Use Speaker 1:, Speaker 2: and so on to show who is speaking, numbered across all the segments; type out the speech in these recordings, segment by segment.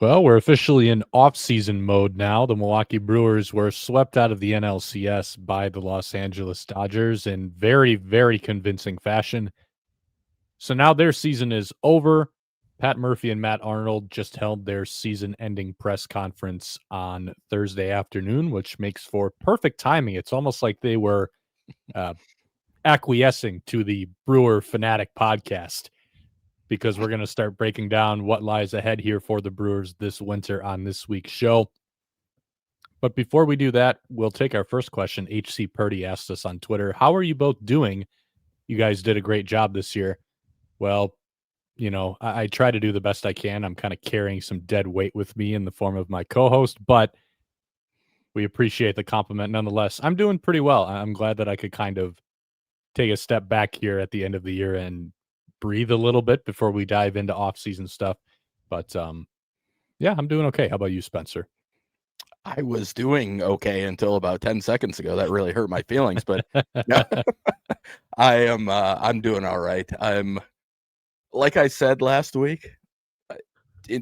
Speaker 1: Well, we're officially in off-season mode now. The Milwaukee Brewers were swept out of the NLCS by the Los Angeles Dodgers in very, very convincing fashion. So now their season is over. Pat Murphy and Matt Arnold just held their season-ending press conference on Thursday afternoon, which makes for perfect timing. It's almost like they were uh, acquiescing to the Brewer Fanatic podcast, because we're going to start breaking down what lies ahead here for the Brewers this winter on this week's show. But before we do that, we'll take our first question. HC Purdy asked us on Twitter, how are you both doing? You guys did a great job this year. Well, I try to do the best I can. I'm kind of carrying some dead weight with me in the form of my co-host, but we appreciate the compliment nonetheless. I'm doing pretty well. I'm glad that I could kind of take a step back here at the end of the year and breathe a little bit before we dive into off-season stuff. But yeah, I'm doing okay. How about you, Spencer?
Speaker 2: I was doing okay until about 10 seconds ago. That really hurt my feelings, but no, I'm doing all right. Like I said last week,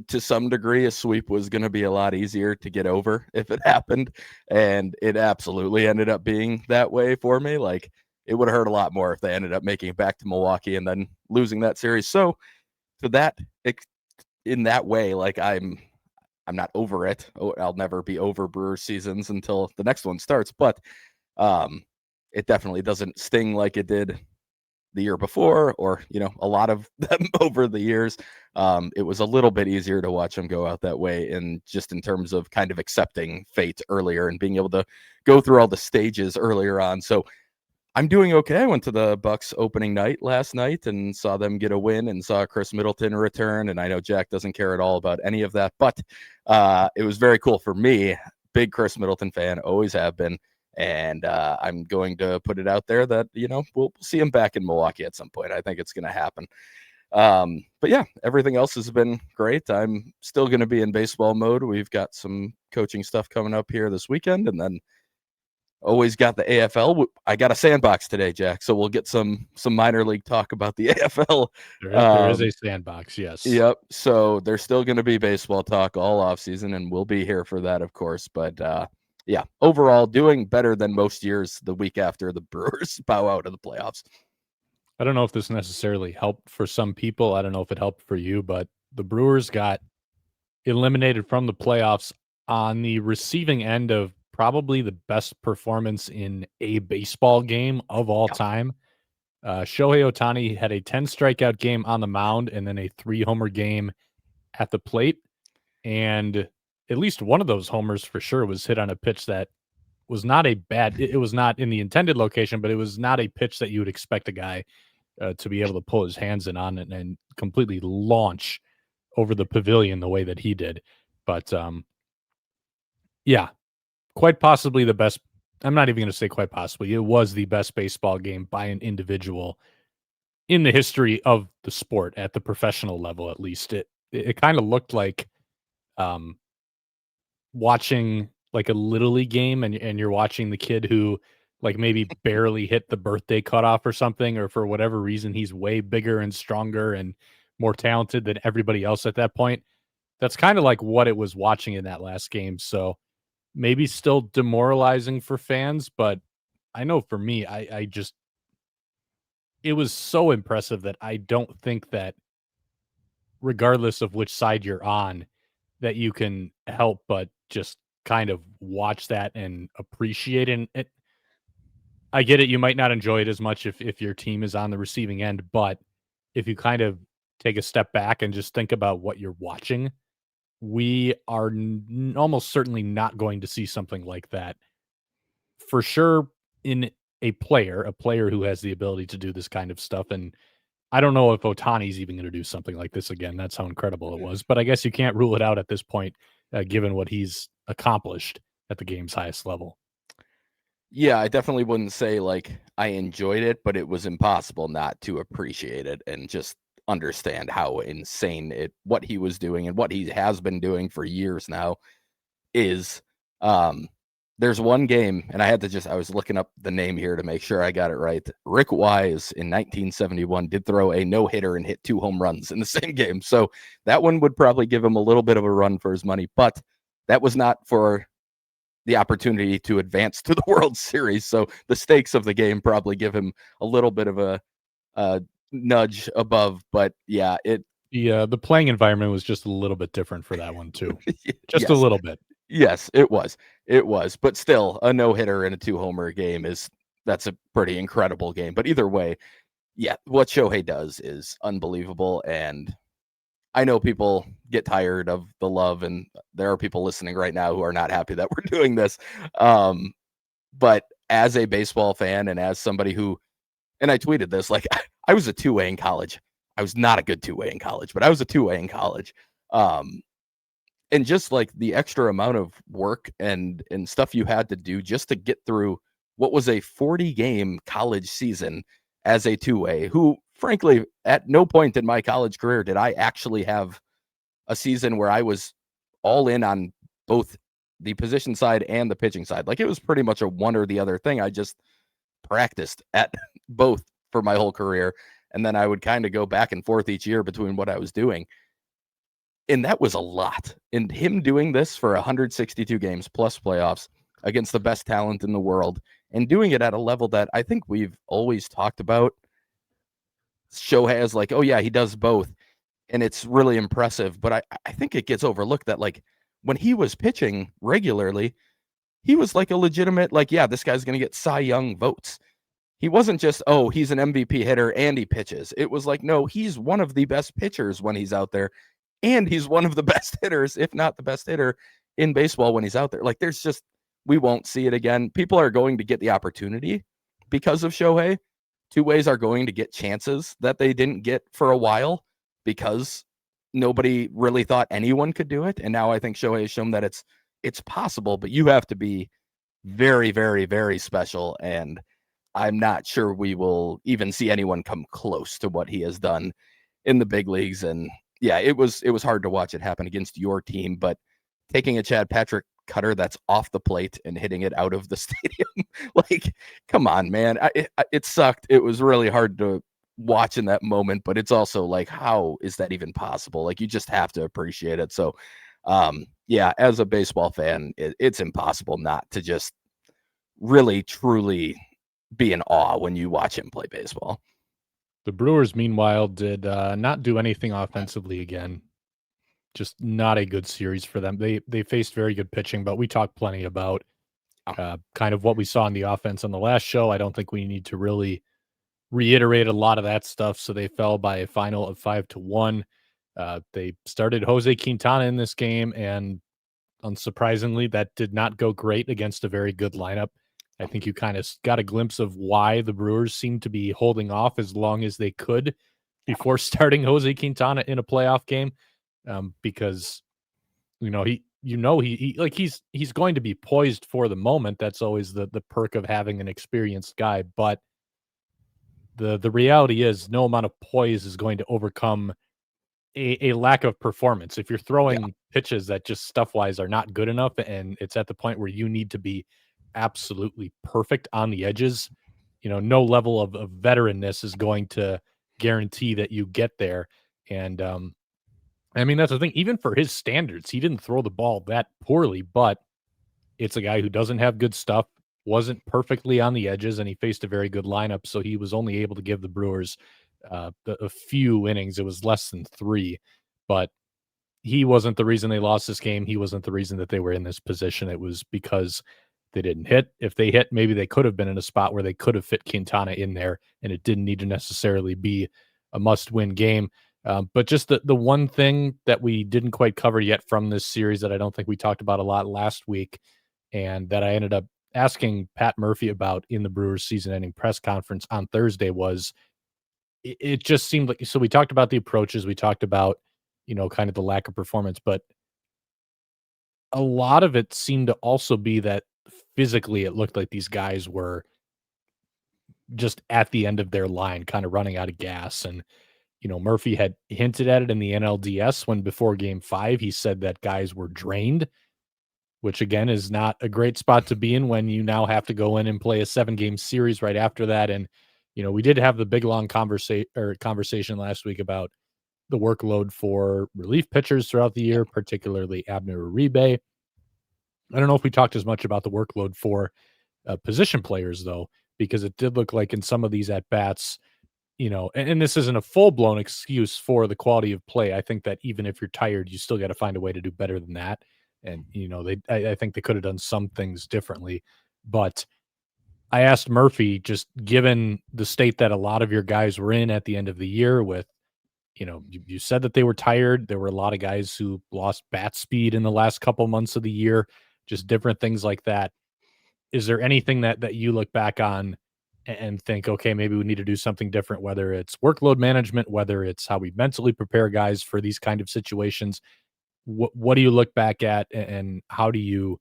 Speaker 2: to some degree, a sweep was going to be a lot easier to get over if it happened. And it absolutely ended up being that way for me. Like, it would have hurt a lot more if they ended up making it back to Milwaukee and then losing that series. So, to that, in that way, like, I'm not over it. I'll never be over Brewers seasons until the next one starts. But it definitely doesn't sting like it did the year before, or a lot of them over the years. It was a little bit easier to watch them go out that way, and just in terms of kind of accepting fate earlier and being able to go through all the stages earlier on. So I'm doing okay. I went to the Bucks opening night last night and saw them get a win and saw Chris Middleton return. And I know Jack doesn't care at all about any of that, but it was very cool for me. Big Chris Middleton fan, always have been. And I'm going to put it out there that, we'll see him back in Milwaukee at some point. I think it's going to happen. But yeah, everything else has been great. I'm still going to be in baseball mode. We've got some coaching stuff coming up here this weekend, and then always got the AFL. I got a sandbox today, Jack, so we'll get some minor league talk about the AFL.
Speaker 1: There is a sandbox, yes.
Speaker 2: Yep. So there's still going to be baseball talk all off season, and we'll be here for that, of course. But yeah, overall doing better than most years the week after the Brewers bow out of the playoffs.
Speaker 1: I don't know if this necessarily helped for some people. I don't know if it helped for you, but the Brewers got eliminated from the playoffs on the receiving end of probably the best performance in a baseball game of all time. Shohei Ohtani had a 10 strikeout game on the mound and then a 3-homer game at the plate. And at least one of those homers for sure was hit on a pitch that was not a bad, it was not in the intended location, but it was not a pitch that you would expect a guy to be able to pull his hands in on and completely launch over the pavilion the way that he did. But yeah, quite possibly the best. I'm not even going to say quite possibly. It was the best baseball game by an individual in the history of the sport at the professional level. At least it kind of looked like watching like a little league game, and you're watching the kid who like maybe barely hit the birthday cutoff or something, or for whatever reason he's way bigger and stronger and more talented than everybody else at that point. That's kind of like what it was watching in that last game. So maybe still demoralizing for fans, but I know for me, I just, it was so impressive that I don't think that regardless of which side you're on, that you can help but just kind of watch that and appreciate it. I get it. You might not enjoy it as much if your team is on the receiving end, but if you kind of take a step back and just think about what you're watching, we are almost certainly not going to see something like that for sure in a player who has the ability to do this kind of stuff. And I don't know if Otani's even going to do something like this again. That's how incredible it was. But I guess you can't rule it out at this point, given what he's accomplished at the game's highest level.
Speaker 2: Yeah, I definitely wouldn't say like I enjoyed it, but it was impossible not to appreciate it and just understand how insane what he was doing and what he has been doing for years now is. The there's one game, and I was looking up the name here to make sure I got it right. Rick Wise in 1971 did throw a no-hitter and hit 2 home runs in the same game. So that one would probably give him a little bit of a run for his money, but that was not for the opportunity to advance to the World Series. So the stakes of the game probably give him a little bit of a nudge above. But yeah,
Speaker 1: The playing environment was just a little bit different for that one too. Just a
Speaker 2: yes,
Speaker 1: little bit.
Speaker 2: yes, it was. It was. But still, a no-hitter and a 2-homer game that's a pretty incredible game. But either way, yeah, what Shohei does is unbelievable. And I know people get tired of the love, and there are people listening right now who are not happy that we're doing this. But as a baseball fan and as somebody who, and I tweeted this, like I was a 2A in college. I was not a good 2A in college, but I was a 2A in college. And just like the extra amount of work and stuff you had to do just to get through what was a 40-game college season as a 2A, who frankly, at no point in my college career did I actually have a season where I was all in on both the position side and the pitching side. Like it was pretty much a one or the other thing. I just practiced at both for my whole career. And then I would kind of go back and forth each year between what I was doing. And that was a lot. And him doing this for 162 games plus playoffs against the best talent in the world and doing it at a level that I think we've always talked about. Shohei is like, oh yeah, he does both. And it's really impressive. But I think it gets overlooked that like when he was pitching regularly, he was like a legitimate, like, yeah, this guy's going to get Cy Young votes. He wasn't just, oh, he's an MVP hitter and he pitches. It was like, no, he's one of the best pitchers when he's out there. And he's one of the best hitters, if not the best hitter in baseball when he's out there. Like there's just, we won't see it again. People are going to get the opportunity because of Shohei. 2As are going to get chances that they didn't get for a while because nobody really thought anyone could do it. And now I think Shohei has shown that it's possible, but you have to be very, very, very special. And I'm not sure we will even see anyone come close to what he has done in the big leagues. And yeah, it was hard to watch it happen against your team, but taking a Chad Patrick cutter that's off the plate and hitting it out of the stadium, like, come on, man. It sucked. It was really hard to watch in that moment, but it's also like, how is that even possible? Like, you just have to appreciate it. So, yeah, as a baseball fan, it's impossible not to just really, truly be in awe when you watch him play baseball.
Speaker 1: The Brewers, meanwhile, did not do anything offensively again. Just not a good series for them. They faced very good pitching, but we talked plenty about kind of what we saw in the offense on the last show. I don't think we need to really reiterate a lot of that stuff. So they fell by a final of 5-1. They started Jose Quintana in this game, and unsurprisingly, that did not go great against a very good lineup. I think you kind of got a glimpse of why the Brewers seemed to be holding off as long as they could before starting Jose Quintana in a playoff game, because he's going to be poised for the moment. That's always the perk of having an experienced guy, but the reality is no amount of poise is going to overcome a lack of performance. If you're throwing pitches that just stuff-wise are not good enough, and it's at the point where you need to be absolutely perfect on the edges, no level of veteranness is going to guarantee that you get there. And I mean, that's the thing. Even for his standards, he didn't throw the ball that poorly, but it's a guy who doesn't have good stuff, wasn't perfectly on the edges, and he faced a very good lineup. So he was only able to give the Brewers a few innings. It was less than 3, but he wasn't the reason they lost this game. He wasn't the reason that they were in this position. It was because they didn't hit. If they hit, maybe they could have been in a spot where they could have fit Quintana in there, and it didn't need to necessarily be a must-win game. But just the one thing that we didn't quite cover yet from this series that I don't think we talked about a lot last week, and that I ended up asking Pat Murphy about in the Brewers season-ending press conference on Thursday was it just seemed like, so we talked about the approaches, we talked about, kind of the lack of performance, but a lot of it seemed to also be that physically it looked like these guys were just at the end of their line, kind of running out of gas. And, Murphy had hinted at it in the NLDS when before game 5, he said that guys were drained. which again is not a great spot to be in when you now have to go in and play a 7-game series right after that. And, we did have the big long conversation last week about the workload for relief pitchers throughout the year, particularly Abner Uribe. I don't know if we talked as much about the workload for position players, though, because it did look like in some of these at bats, and this isn't a full blown excuse for the quality of play. I think that even if you're tired, you still got to find a way to do better than that. And, I think they could have done some things differently. But I asked Murphy, just given the state that a lot of your guys were in at the end of the year with, you said that they were tired. There were a lot of guys who lost bat speed in the last couple months of the year, just different things like that. Is there anything that you look back on and think, okay, maybe we need to do something different, whether it's workload management, whether it's how we mentally prepare guys for these kind of situations? What do you look back at and how do you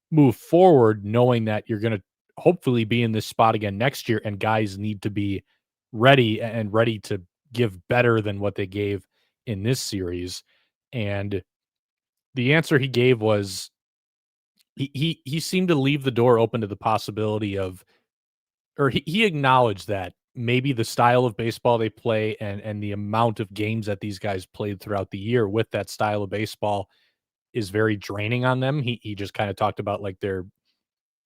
Speaker 1: move forward knowing that you're going to hopefully be in this spot again next year and guys need to be ready to give better than what they gave in this series? And the answer he gave was he seemed to leave the door open to the possibility of, or he acknowledged that maybe the style of baseball they play and the amount of games that these guys played throughout the year with that style of baseball is very draining on them. He just kind of talked about like their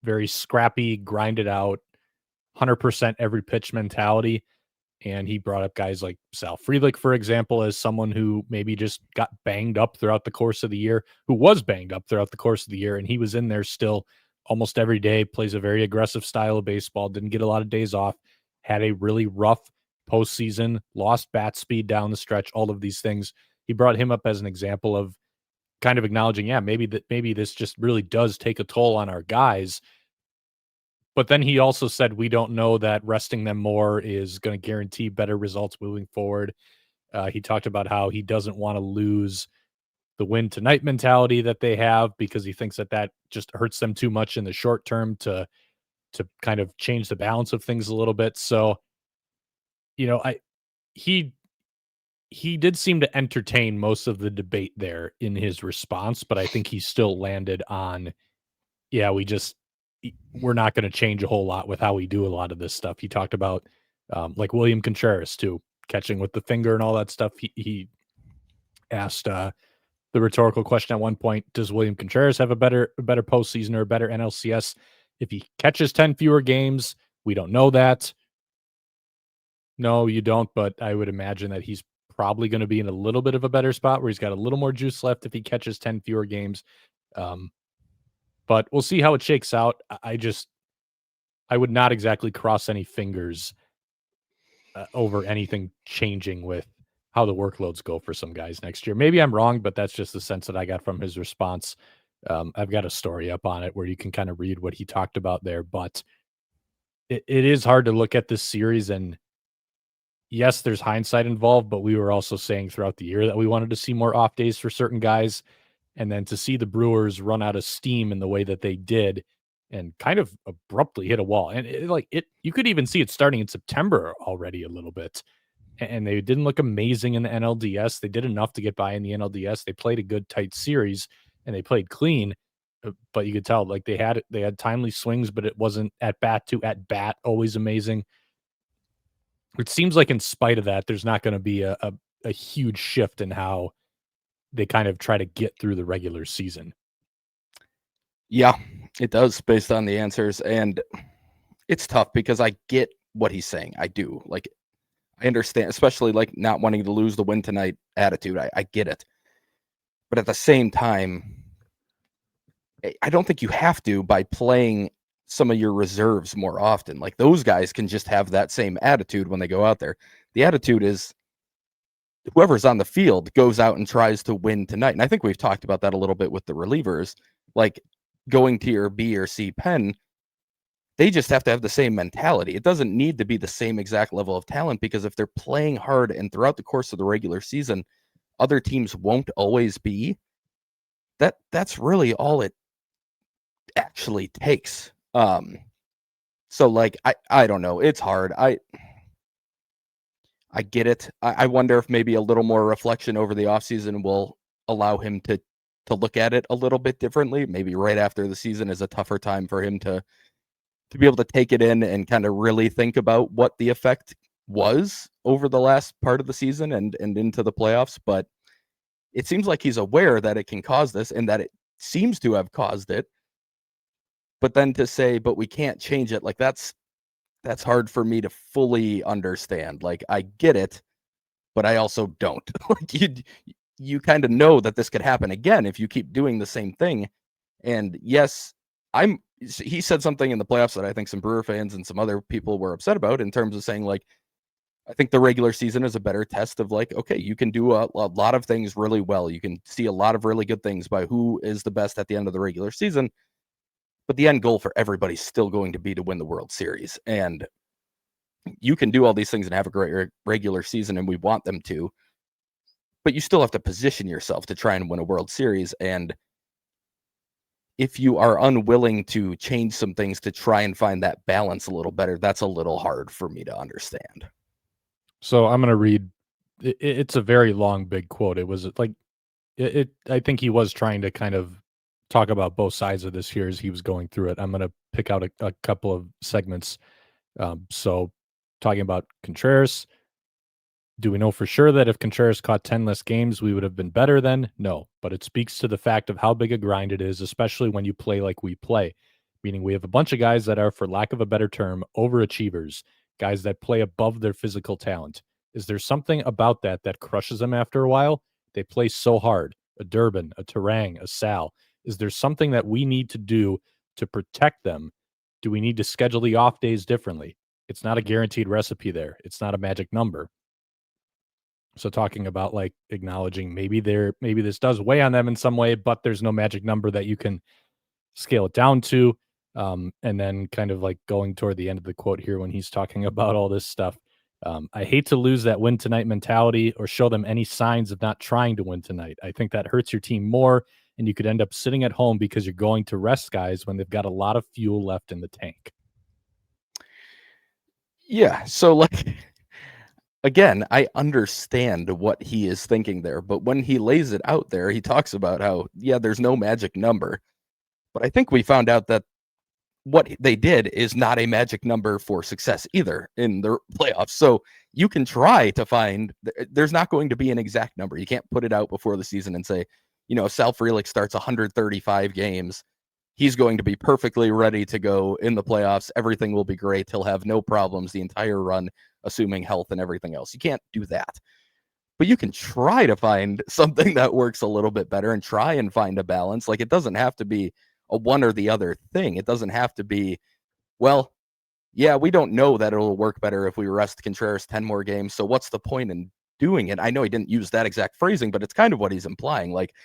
Speaker 1: very scrappy, grinded out, 100% every pitch mentality. And he brought up guys like Sal Frelick, for example, as someone who maybe just got banged up throughout the course of the year, who was banged up throughout the course of the year. And he was in there still almost every day, plays a very aggressive style of baseball, didn't get a lot of days off, had a really rough postseason, lost bat speed down the stretch, all of these things. He brought him up as an example of kind of acknowledging, yeah, maybe this just really does take a toll on our guys. But then he also said, we don't know that resting them more is going to guarantee better results moving forward. He talked about how he doesn't want to lose the win tonight mentality that they have because he thinks that just hurts them too much in the short term to kind of change the balance of things a little bit. So, he he did seem to entertain most of the debate there in his response, but I think he still landed on, yeah, we're not going to change a whole lot with how we do a lot of this stuff. He talked about like William Contreras too, catching with the finger and all that stuff. He asked the rhetorical question at one point: does William Contreras have a better postseason or a better NLCS if he catches 10 fewer games? We don't know that. No, you don't. But I would imagine that he's probably going to be in a little bit of a better spot where he's got a little more juice left if he catches 10 fewer games. But we'll see how it shakes out. I would not exactly cross any fingers over anything changing with how the workloads go for some guys next year. Maybe I'm wrong, but that's just the sense that I got from his response. I've got a story up on it where you can kind of read what he talked about there, but it is hard to look at this series and yes, there's hindsight involved, but we were also saying throughout the year that we wanted to see more off days for certain guys. And then to see the Brewers run out of steam in the way that they did and kind of abruptly hit a wall. And you could even see it starting in September already a little bit. And they didn't look amazing in the NLDS. They did enough to get by in the NLDS. They played a good tight series and they played clean. But you could tell like they had timely swings, but it wasn't at bat to at bat always amazing. It seems like in spite of that, there's not going to be a huge shift in how they kind of try to get through the regular season.
Speaker 2: Yeah, it does based on the answers. And it's tough because I get what he's saying. I do. Like, I understand, especially like not wanting to lose the win tonight attitude. I get it. But at the same time, I don't think you have to by playing some of your reserves more often. Like those guys can just have that same attitude when they go out there. The attitude is whoever's on the field goes out and tries to win tonight. And I think we've talked about that a little bit with the relievers, like going to your B or C pen. They just have to have the same mentality. It doesn't need to be the same exact level of talent because if they're playing hard and throughout the course of the regular season, other teams won't always be. That's really all it actually takes. So like I don't know. It's hard. I get it. I wonder if maybe a little more reflection over the offseason will allow him to look at it a little bit differently. Maybe right after the season is a tougher time for him to be able to take it in and kind of really think about what the effect was over the last part of the season and into the playoffs. But it seems like he's aware that it can cause this and that it seems to have caused it. But then to say, but we can't change it, like that's hard for me to fully understand. Like I get it, but I also don't. Like you kind of know that this could happen again if you keep doing the same thing. And yes, he said something in the playoffs that I think some Brewer fans and some other people were upset about in terms of saying, like, I think the regular season is a better test of like, okay, you can do a lot of things really well. You can see a lot of really good things by who is the best at the end of the regular season. But the end goal for everybody's still going to be to win the World Series. And you can do all these things and have a great regular season, and we want them to. But you still have to position yourself to try and win a World Series. And if you are unwilling to change some things to try and find that balance a little better, that's a little hard for me to understand.
Speaker 1: So I'm going to read. It's a very long, big quote. It was like, I think he was trying to kind of talk about both sides of this here as he was going through it. I'm going to pick out a couple of segments. So talking about Contreras. Do we know for sure that if Contreras caught 10 less games, we would have been better then? No, but it speaks to the fact of how big a grind it is, especially when you play like we play, meaning we have a bunch of guys that are, for lack of a better term, overachievers, guys that play above their physical talent. Is there something about that crushes them after a while? They play so hard. A Durbin, a Terang, a Sal. Is there something that we need to do to protect them? Do we need to schedule the off days differently? It's not a guaranteed recipe there. It's not a magic number. So talking about like acknowledging maybe this does weigh on them in some way, but there's no magic number that you can scale it down to. And then kind of like going toward the end of the quote here when he's talking about all this stuff. I hate to lose that win tonight mentality or show them any signs of not trying to win tonight. I think that hurts your team more, and you could end up sitting at home because you're going to rest guys when they've got a lot of fuel left in the tank.
Speaker 2: Yeah. So like, again, I understand what he is thinking there, but when he lays it out there, he talks about how, yeah, there's no magic number. But I think we found out that what they did is not a magic number for success either in the playoffs. So you can try to find, there's not going to be an exact number. You can't put it out before the season and say, Sal Frelick starts 135 games. He's going to be perfectly ready to go in the playoffs. Everything will be great. He'll have no problems the entire run, assuming health and everything else. You can't do that. But you can try to find something that works a little bit better and try and find a balance. Like it doesn't have to be a one or the other thing. It doesn't have to be, well, yeah, we don't know that it'll work better if we rest Contreras 10 more games. So what's the point in doing it? I know he didn't use that exact phrasing, but it's kind of what he's implying. Like,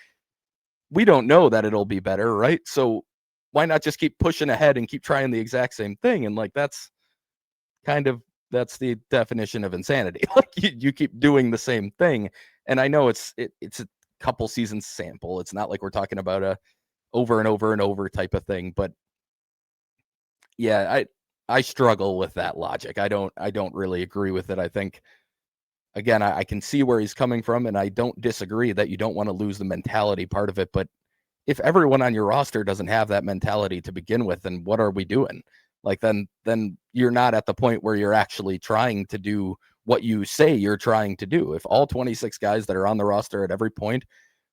Speaker 2: we don't know that it'll be better, right? So why not just keep pushing ahead and keep trying the exact same thing? And like, that's the definition of insanity. Like you keep doing the same thing. And I know it's a couple seasons sample. It's not like we're talking about a over and over and over type of thing, but yeah, I struggle with that logic. I don't really agree with it. I think, again, I can see where he's coming from, and I don't disagree that you don't want to lose the mentality part of it. But if everyone on your roster doesn't have that mentality to begin with, then what are we doing? Like then you're not at the point where you're actually trying to do what you say you're trying to do. If all 26 guys that are on the roster at every point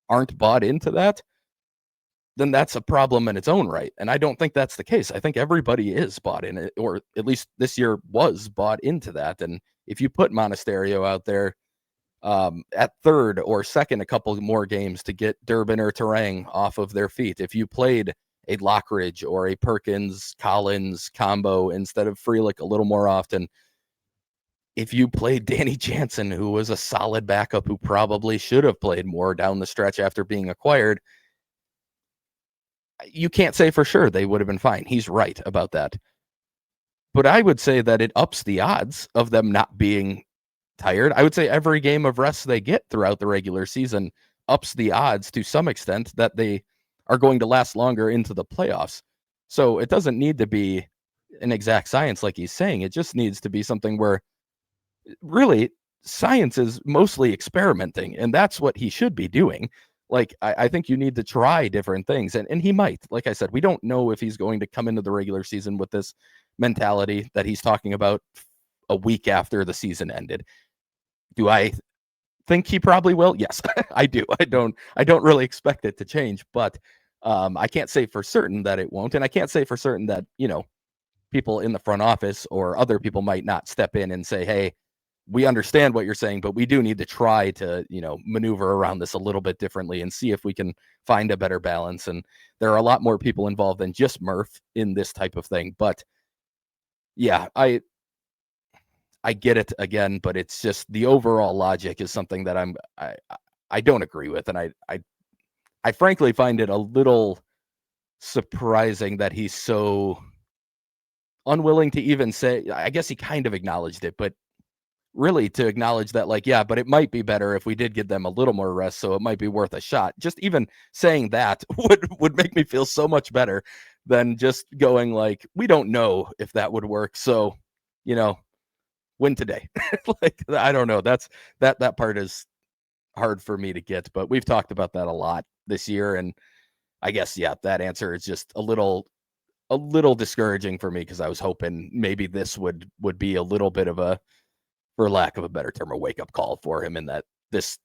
Speaker 2: aren't bought into that, then that's a problem in its own right. And I don't think that's the case. I think everybody is bought in it, or at least this year was bought into that. And if you put Monasterio out there at third or second a couple more games to get Durbin or Terang off of their feet, if you played a Lockridge or a Perkins Collins combo instead of Frelick a little more often, if you played Danny Jansen, who was a solid backup who probably should have played more down the stretch after being acquired, you can't say for sure they would have been fine. He's right about that. But I would say that it ups the odds of them not being tired. I would say every game of rest they get throughout the regular season ups the odds to some extent that they are going to last longer into the playoffs. So it doesn't need to be an exact science like he's saying. It just needs to be something where really science is mostly experimenting, and that's what he should be doing. Like, I think you need to try different things. And he might. Like I said, we don't know if he's going to come into the regular season with this mentality that he's talking about a week after the season ended. Do I think he probably will? Yes, I do. I don't really expect it to change, but I can't say for certain that it won't. And I can't say for certain that, people in the front office or other people might not step in and say, hey, we understand what you're saying, but we do need to try to, maneuver around this a little bit differently and see if we can find a better balance. And there are a lot more people involved than just Murph in this type of thing. But yeah, I get it again, but it's just the overall logic is something that I don't agree with. And I frankly find it a little surprising that he's so unwilling to even say, I guess he kind of acknowledged it, but really to acknowledge that, like, yeah, but it might be better if we did give them a little more rest, so it might be worth a shot. Just even saying that would make me feel so much better than just going like, we don't know if that would work, so win today. Like, I don't know, that part is hard for me to get, but we've talked about that a lot this year. And I guess, yeah, that answer is just a little discouraging for me, because I was hoping maybe this would be a little bit of a, for lack of a better term, a wake-up call for him, in that this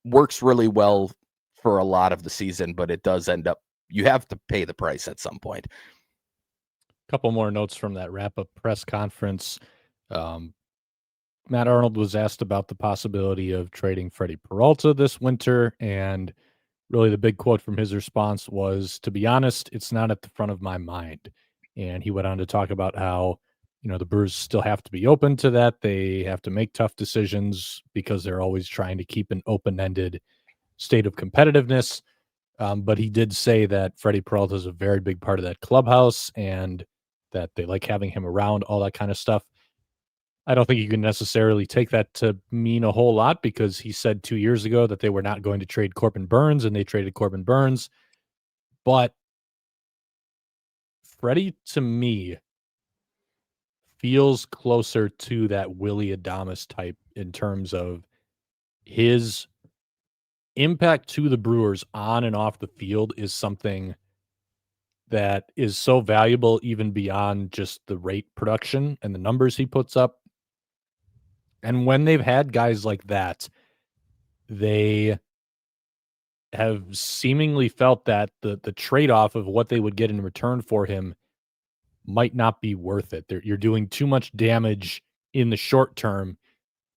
Speaker 2: works really well for a lot of the season, but it does end up, you have to pay the price at some point.
Speaker 1: A couple more notes from that wrap-up press conference. Matt Arnold was asked about the possibility of trading Freddie Peralta this winter, and really the big quote from his response was, "To be honest, it's not at the front of my mind." And he went on to talk about how, the Brewers still have to be open to that. They have to make tough decisions because they're always trying to keep an open-ended state of competitiveness. But he did say that Freddie Peralta is a very big part of that clubhouse and that they like having him around, all that kind of stuff. I don't think you can necessarily take that to mean a whole lot, because he said 2 years ago that they were not going to trade Corbin Burns, and they traded Corbin Burns. But Freddie, to me, feels closer to that Willy Adames type in terms of his impact to the Brewers on and off the field is something that is so valuable even beyond just the rate production and the numbers he puts up. And when they've had guys like that, they have seemingly felt that the trade-off of what they would get in return for him might not be worth it. You're doing too much damage in the short term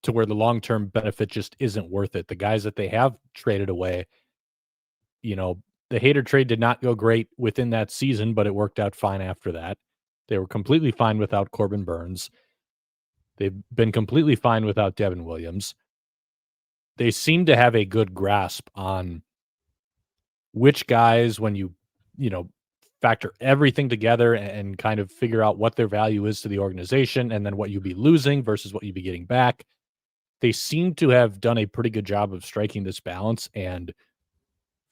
Speaker 1: to where the long-term benefit just isn't worth it. The guys that they have traded away, the Hader trade did not go great within that season, but it worked out fine after that. They were completely fine without Corbin Burns. They've been completely fine without Devin Williams. They seem to have a good grasp on which guys, when you factor everything together and kind of figure out what their value is to the organization, and then what you'd be losing versus what you'd be getting back. They seem to have done a pretty good job of striking this balance, and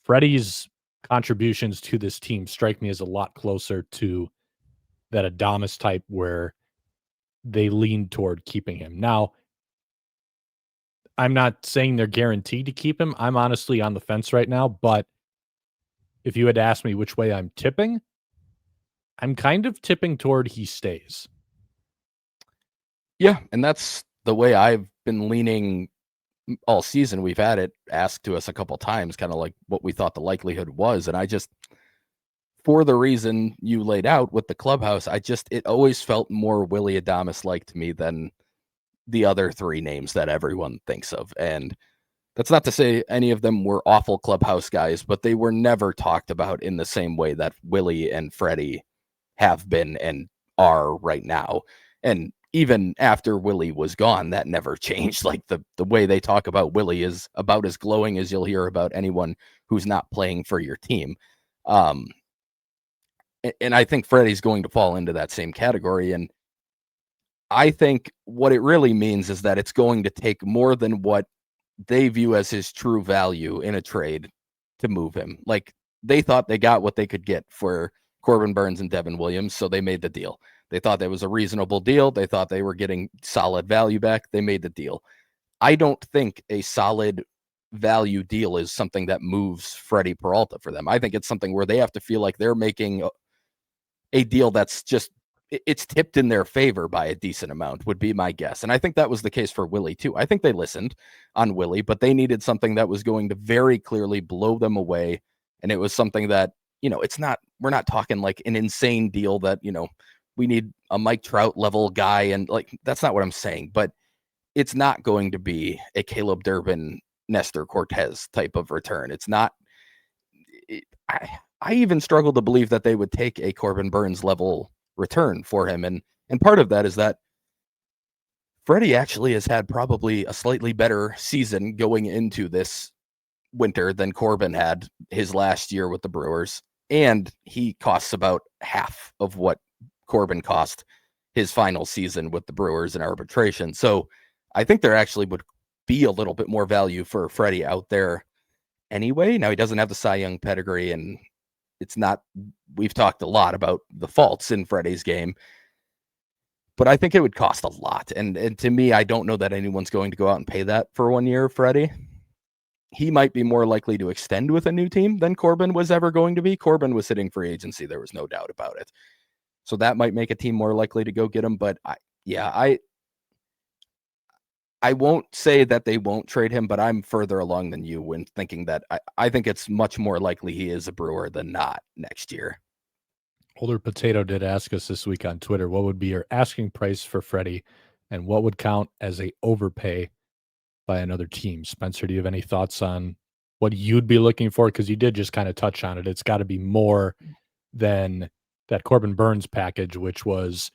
Speaker 1: Freddie's contributions to this team strike me as a lot closer to that Adames type, where they lean toward keeping him. Now, I'm not saying they're guaranteed to keep him. I'm honestly on the fence right now, but if you had asked me which way I'm tipping, I'm kind of tipping toward he stays.
Speaker 2: Yeah, and that's the way I've been leaning all season. We've had it asked to us a couple times, kind of like what we thought the likelihood was. And I just, for the reason you laid out with the clubhouse, it always felt more Willy Adames-like to me than the other three names that everyone thinks of. And that's not to say any of them were awful clubhouse guys, but they were never talked about in the same way that Willy and Freddie have been and are right now. And even after Willy was gone, that never changed. Like, the way they talk about Willy is about as glowing as you'll hear about anyone who's not playing for your team. And I think Freddie's going to fall into that same category. And I think what it really means is that it's going to take more than what they view as his true value in a trade to move him. Like, they thought they got what they could get for Corbin Burns and Devin Williams, so they made the deal. They thought that was a reasonable deal. They thought they were getting solid value back. They made the deal. I don't think a solid value deal is something that moves Freddie Peralta for them. I think it's something where they have to feel like they're making a deal that's just, it's tipped in their favor by a decent amount, would be my guess. And I think that was the case for Willie too. I think they listened on Willie, but they needed something that was going to very clearly blow them away. And it was something that, it's not, we're not talking like an insane deal that, we need a Mike Trout level guy. And like, that's not what I'm saying, but it's not going to be a Caleb Durbin, Nestor Cortez type of return. It's not, I even struggle to believe that they would take a Corbin Burns level return for him. And part of that is that Freddie actually has had probably a slightly better season going into this winter than Corbin had his last year with the Brewers. And he costs about half of what Corbin cost his final season with the Brewers in arbitration. So I think there actually would be a little bit more value for Freddie out there anyway. Now, he doesn't have the Cy Young pedigree, and it's not, we've talked a lot about the faults in Freddie's game, but I think it would cost a lot. And to me, I don't know that anyone's going to go out and pay that for 1 year of Freddie. He might be more likely to extend with a new team than Corbin was ever going to be. Corbin was hitting free agency. There was no doubt about it. So that might make a team more likely to go get him. But I won't say that they won't trade him, but I'm further along than you when thinking that I think it's much more likely he is a Brewer than not next year.
Speaker 1: Older Potato did ask us this week on Twitter, what would be your asking price for Freddie and what would count as a overpay by another team? Spencer, do you have any thoughts on what you'd be looking for? Because you did just kind of touch on it. It's got to be more than that Corbin Burns package, which was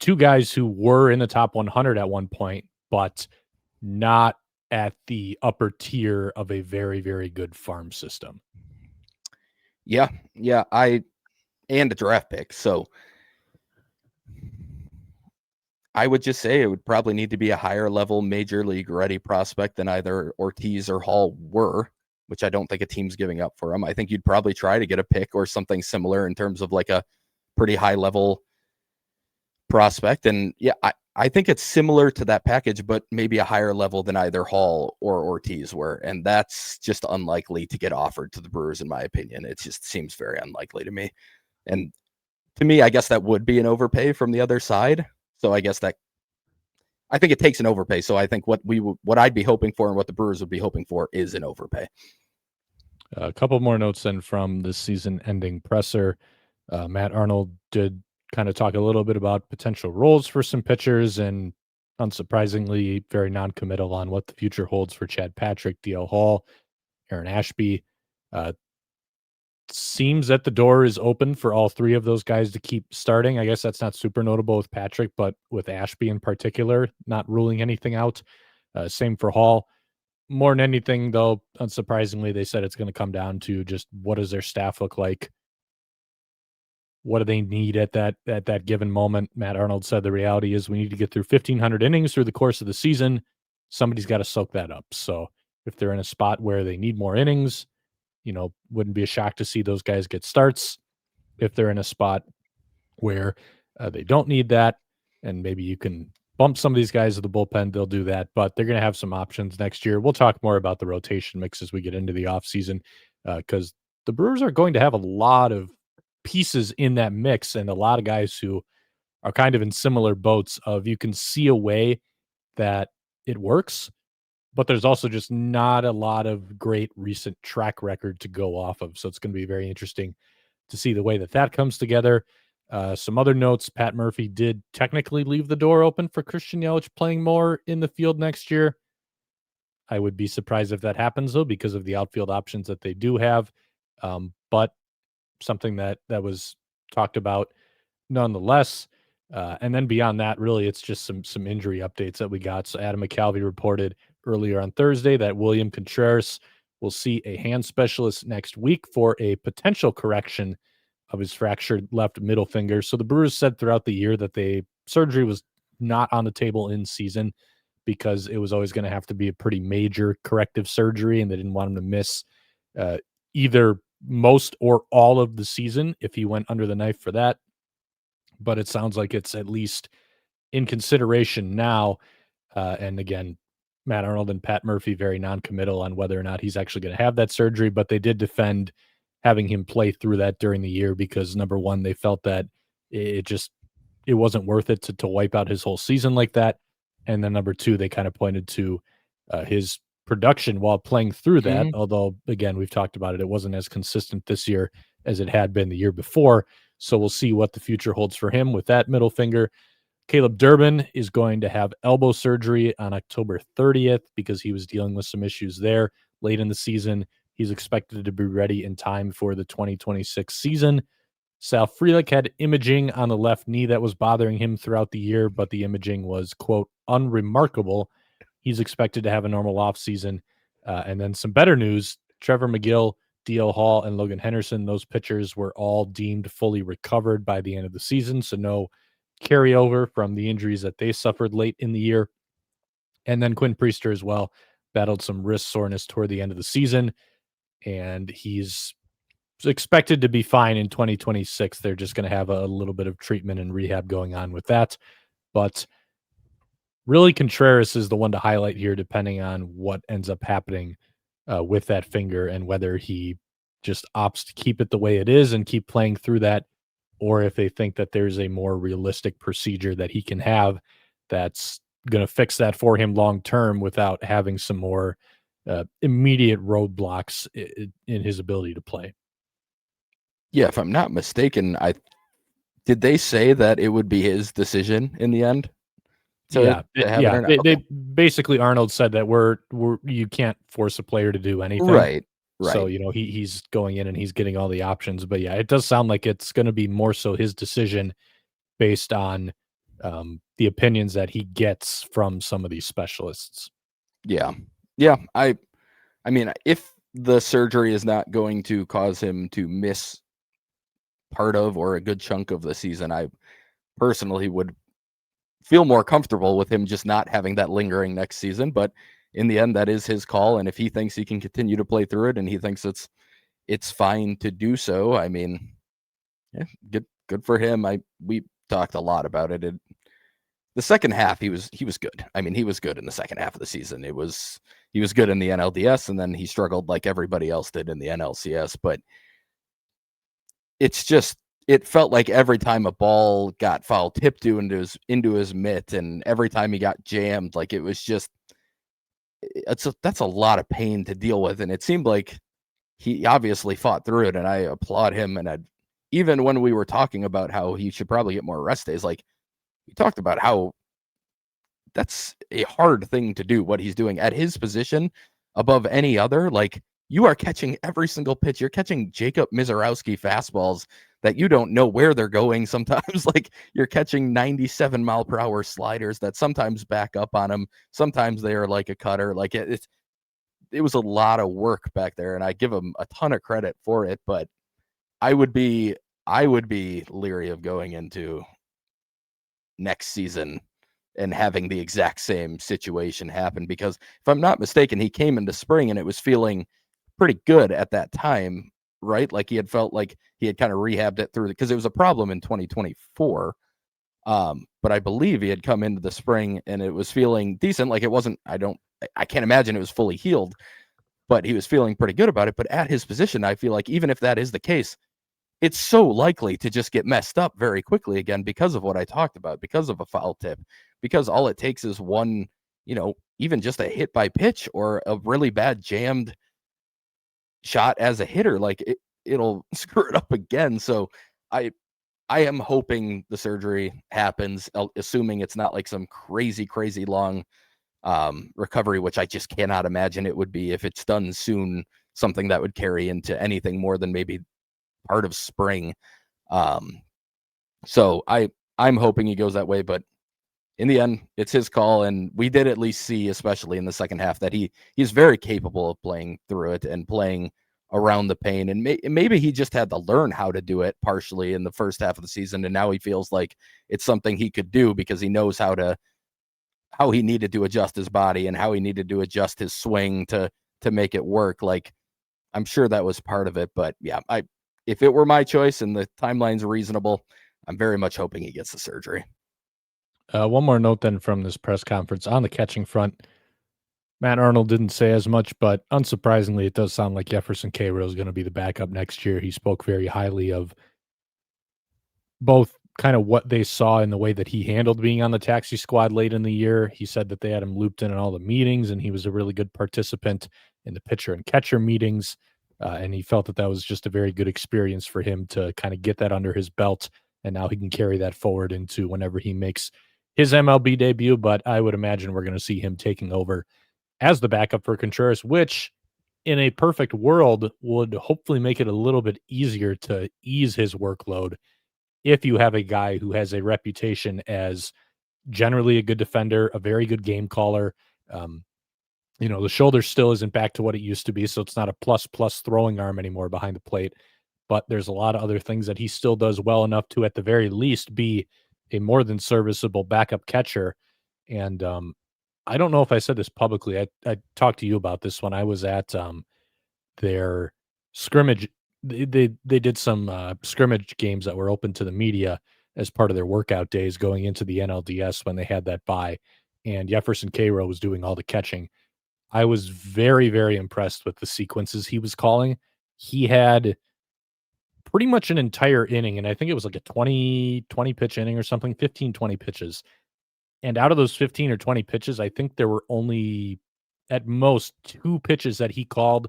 Speaker 1: two guys who were in the top 100 at one point, but not at the upper tier of a very, very good farm system.
Speaker 2: Yeah. And a draft pick. So I would just say it would probably need to be a higher level major league ready prospect than either Ortiz or Hall were, which I don't think a team's giving up for him. I think you'd probably try to get a pick or something similar in terms of like a pretty high level prospect. And yeah, I think it's similar to that package, but maybe a higher level than either Hall or Ortiz were. And that's just unlikely to get offered to the Brewers, in my opinion. It just seems very unlikely to me. And to me, I guess that would be an overpay from the other side. So I guess that I think it takes an overpay. So I think what I'd be hoping for and what the Brewers would be hoping for is an overpay.
Speaker 1: A couple more notes then from the season-ending presser. Matt Arnold did kind of talk a little bit about potential roles for some pitchers, and unsurprisingly, very non-committal on what the future holds for Chad Patrick, DL Hall, Aaron Ashby. Seems that the door is open for all three of those guys to keep starting. I guess that's not super notable with Patrick, but with Ashby in particular, not ruling anything out. Same for Hall. More than anything, though, unsurprisingly, they said it's going to come down to just what does their staff look like? What do they need at that given moment? Matt Arnold said the reality is we need to get through 1,500 innings through the course of the season. Somebody's got to soak that up. So if they're in a spot where they need more innings, wouldn't be a shock to see those guys get starts. If they're in a spot where they don't need that, and maybe you can bump some of these guys to the bullpen, they'll do that. But they're going to have some options next year. We'll talk more about the rotation mix as we get into the offseason because the Brewers are going to have a lot of pieces in that mix and a lot of guys who are kind of in similar boats of you can see a way that it works, but there's also just not a lot of great recent track record to go off of. So it's going to be very interesting to see the way that comes together. Some other notes, Pat Murphy did technically leave the door open for Christian Yelich playing more in the field next year. I would be surprised if that happens, though, because of the outfield options that they do have. But something that was talked about nonetheless. And then beyond that, really, it's just some injury updates that we got. So Adam McCalvy reported earlier on Thursday that William Contreras will see a hand specialist next week for a potential correction of his fractured left middle finger. So the Brewers said throughout the year that surgery was not on the table in season because it was always going to have to be a pretty major corrective surgery, and they didn't want him to miss either most or all of the season if he went under the knife for that. But it sounds like it's at least in consideration now. And again, Matt Arnold and Pat Murphy very non-committal on whether or not he's actually going to have that surgery, but they did defend having him play through that during the year because number one, they felt that it wasn't worth it to wipe out his whole season like that. And then number two, they kind of pointed to his production while playing through that.
Speaker 2: Mhm.
Speaker 1: Although, again, we've talked about it, it wasn't as consistent this year as it had been the year before. So we'll see what the future holds for him with that middle finger. Caleb Durbin is going to have elbow surgery on October 30th because he was dealing with some issues there late in the season. He's expected to be ready in time for the 2026 season. Sal Frelick had imaging on the left knee that was bothering him throughout the year, but the imaging was, quote, unremarkable. He's expected to have a normal offseason. And then some better news, Trevor McGill, D.L. Hall, and Logan Henderson, those pitchers were all deemed fully recovered by the end of the season, so no carryover from the injuries that they suffered late in the year. And then Quinn Priester as well battled some wrist soreness toward the end of the season, and he's expected to be fine in 2026. They're just going to have a little bit of treatment and rehab going on with that. But really, Contreras is the one to highlight here, depending on what ends up happening with that finger and whether he just opts to keep it the way it is and keep playing through that, or if they think that there's a more realistic procedure that he can have that's going to fix that for him long term without having some more immediate roadblocks in his ability to play.
Speaker 2: Yeah, if I'm not mistaken, did they say that it would be his decision in the end? To have it or not?
Speaker 1: They basically Arnold said that we're you can't force a player to do anything.
Speaker 2: Right.
Speaker 1: So, he's going in and he's getting all the options. But yeah, it does sound like it's going to be more so his decision based on the opinions that he gets from some of these specialists.
Speaker 2: Yeah. I mean, if the surgery is not going to cause him to miss part of or a good chunk of the season, I personally would feel more comfortable with him just not having that lingering next season. But in the end, that is his call. And if he thinks he can continue to play through it and he thinks it's fine to do so, I mean, yeah, good for him. We talked a lot about it. The second half, he was good. I mean, he was good in the second half of the season. He was good in the NLDS, and then he struggled like everybody else did in the NLCS. But it felt like every time a ball got foul tipped into his mitt, and every time he got jammed, like it was just that's a lot of pain to deal with. And it seemed like he obviously fought through it, and I applaud him. And even when we were talking about how he should probably get more rest days, like we talked about how that's a hard thing to do, what he's doing at his position above any other. Like, you are catching every single pitch. You're catching Jacob Mizorowski fastballs that you don't know where they're going sometimes. Like, you're catching 97-mile-per-hour sliders that sometimes back up on him. Sometimes they are like a cutter. Like, it was a lot of work back there, and I give him a ton of credit for it. But I would be leery of going into next season and having the exact same situation happen, because if I'm not mistaken, he came into spring and it was feeling pretty good at that time, right? Like, he had felt like he had kind of rehabbed it through, because it was a problem in 2024. But I believe he had come into the spring and it was feeling decent. Like, it wasn't, I can't imagine it was fully healed, but he was feeling pretty good about it. But at his position, I feel like even if that is the case, it's so likely to just get messed up very quickly again because of what I talked about, because of a foul tip, because all it takes is one, even just a hit by pitch or a really bad jammed shot as a hitter. Like, it'll screw it up again. So I am hoping the surgery happens, assuming it's not like some crazy long recovery, which I just cannot imagine it would be. If it's done soon, something that would carry into anything more than maybe part of spring. So I'm hoping he goes that way, but in the end, it's his call. And we did at least see, especially in the second half, that he's very capable of playing through it and playing around the pain. And maybe he just had to learn how to do it partially in the first half of the season, and now he feels like it's something he could do because he knows how he needed to adjust his body and how he needed to adjust his swing to make it work. Like, I'm sure that was part of it. But yeah, if it were my choice and the timeline's reasonable, I'm very much hoping he gets the surgery.
Speaker 1: One more note then from this press conference on the catching front. Matt Arnold didn't say as much, but unsurprisingly, it does sound like Jefferson Cairo is going to be the backup next year. He spoke very highly of both kind of what they saw in the way that he handled being on the taxi squad late in the year. He said that they had him looped in all the meetings, and he was a really good participant in the pitcher and catcher meetings. And he felt that that was just a very good experience for him to kind of get that under his belt. And now he can carry that forward into whenever he makes his MLB debut. But I would imagine we're going to see him taking over as the backup for Contreras, which in a perfect world would hopefully make it a little bit easier to ease his workload if you have a guy who has a reputation as generally a good defender, a very good game caller. Um, the shoulder still isn't back to what it used to be, so it's not a plus throwing arm anymore behind the plate. But there's a lot of other things that he still does well enough to, at the very least, be a more than serviceable backup catcher. And I don't know if I said this publicly. I talked to you about this when I was at their scrimmage. They did some scrimmage games that were open to the media as part of their workout days going into the NLDS when they had that bye, and Jefferson Cairo was doing all the catching. I was very, very impressed with the sequences he was calling. He had pretty much an entire inning, and I think it was like a 20 pitch inning or something, 15, 20 pitches. And out of those 15 or 20 pitches, I think there were only at most 2 pitches that he called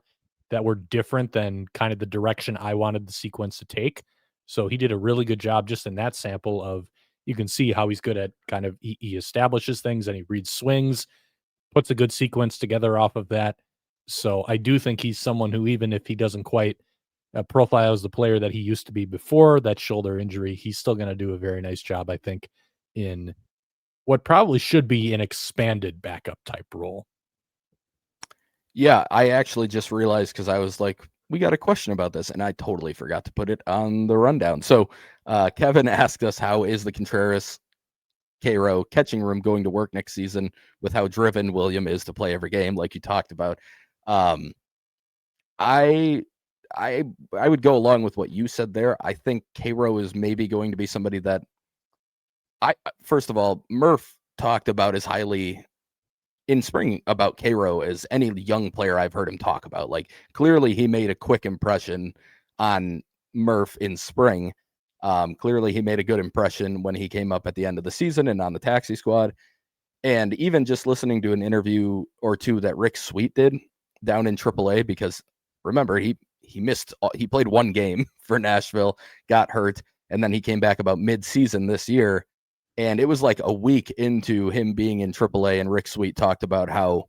Speaker 1: that were different than kind of the direction I wanted the sequence to take. So he did a really good job just in that sample of you can see how he's good at kind of he establishes things and he reads swings, puts a good sequence together off of that. So I do think he's someone who, even if he doesn't quite profile as the player that he used to be before that shoulder injury, he's still going to do a very nice job, I think, in what probably should be an expanded backup type role.
Speaker 2: Yeah, I actually just realized because I was like, we got a question about this, and I totally forgot to put it on the rundown. So Kevin asked us, how is the Contreras Cairo catching room going to work next season with how driven William is to play every game, like you talked about? I I would go along with what you said there. I think Cairo is maybe going to be somebody that first of all, Murph talked about as highly in spring about Cairo as any young player I've heard him talk about. Like, clearly he made a quick impression on Murph in spring. Clearly he made a good impression when he came up at the end of the season and on the taxi squad. And even just listening to an interview or two that Rick Sweet did down in AAA, because remember, he played one game for Nashville, got hurt, and then he came back about mid-season this year. And it was like a week into him being in AAA, and Rick Sweet talked about how,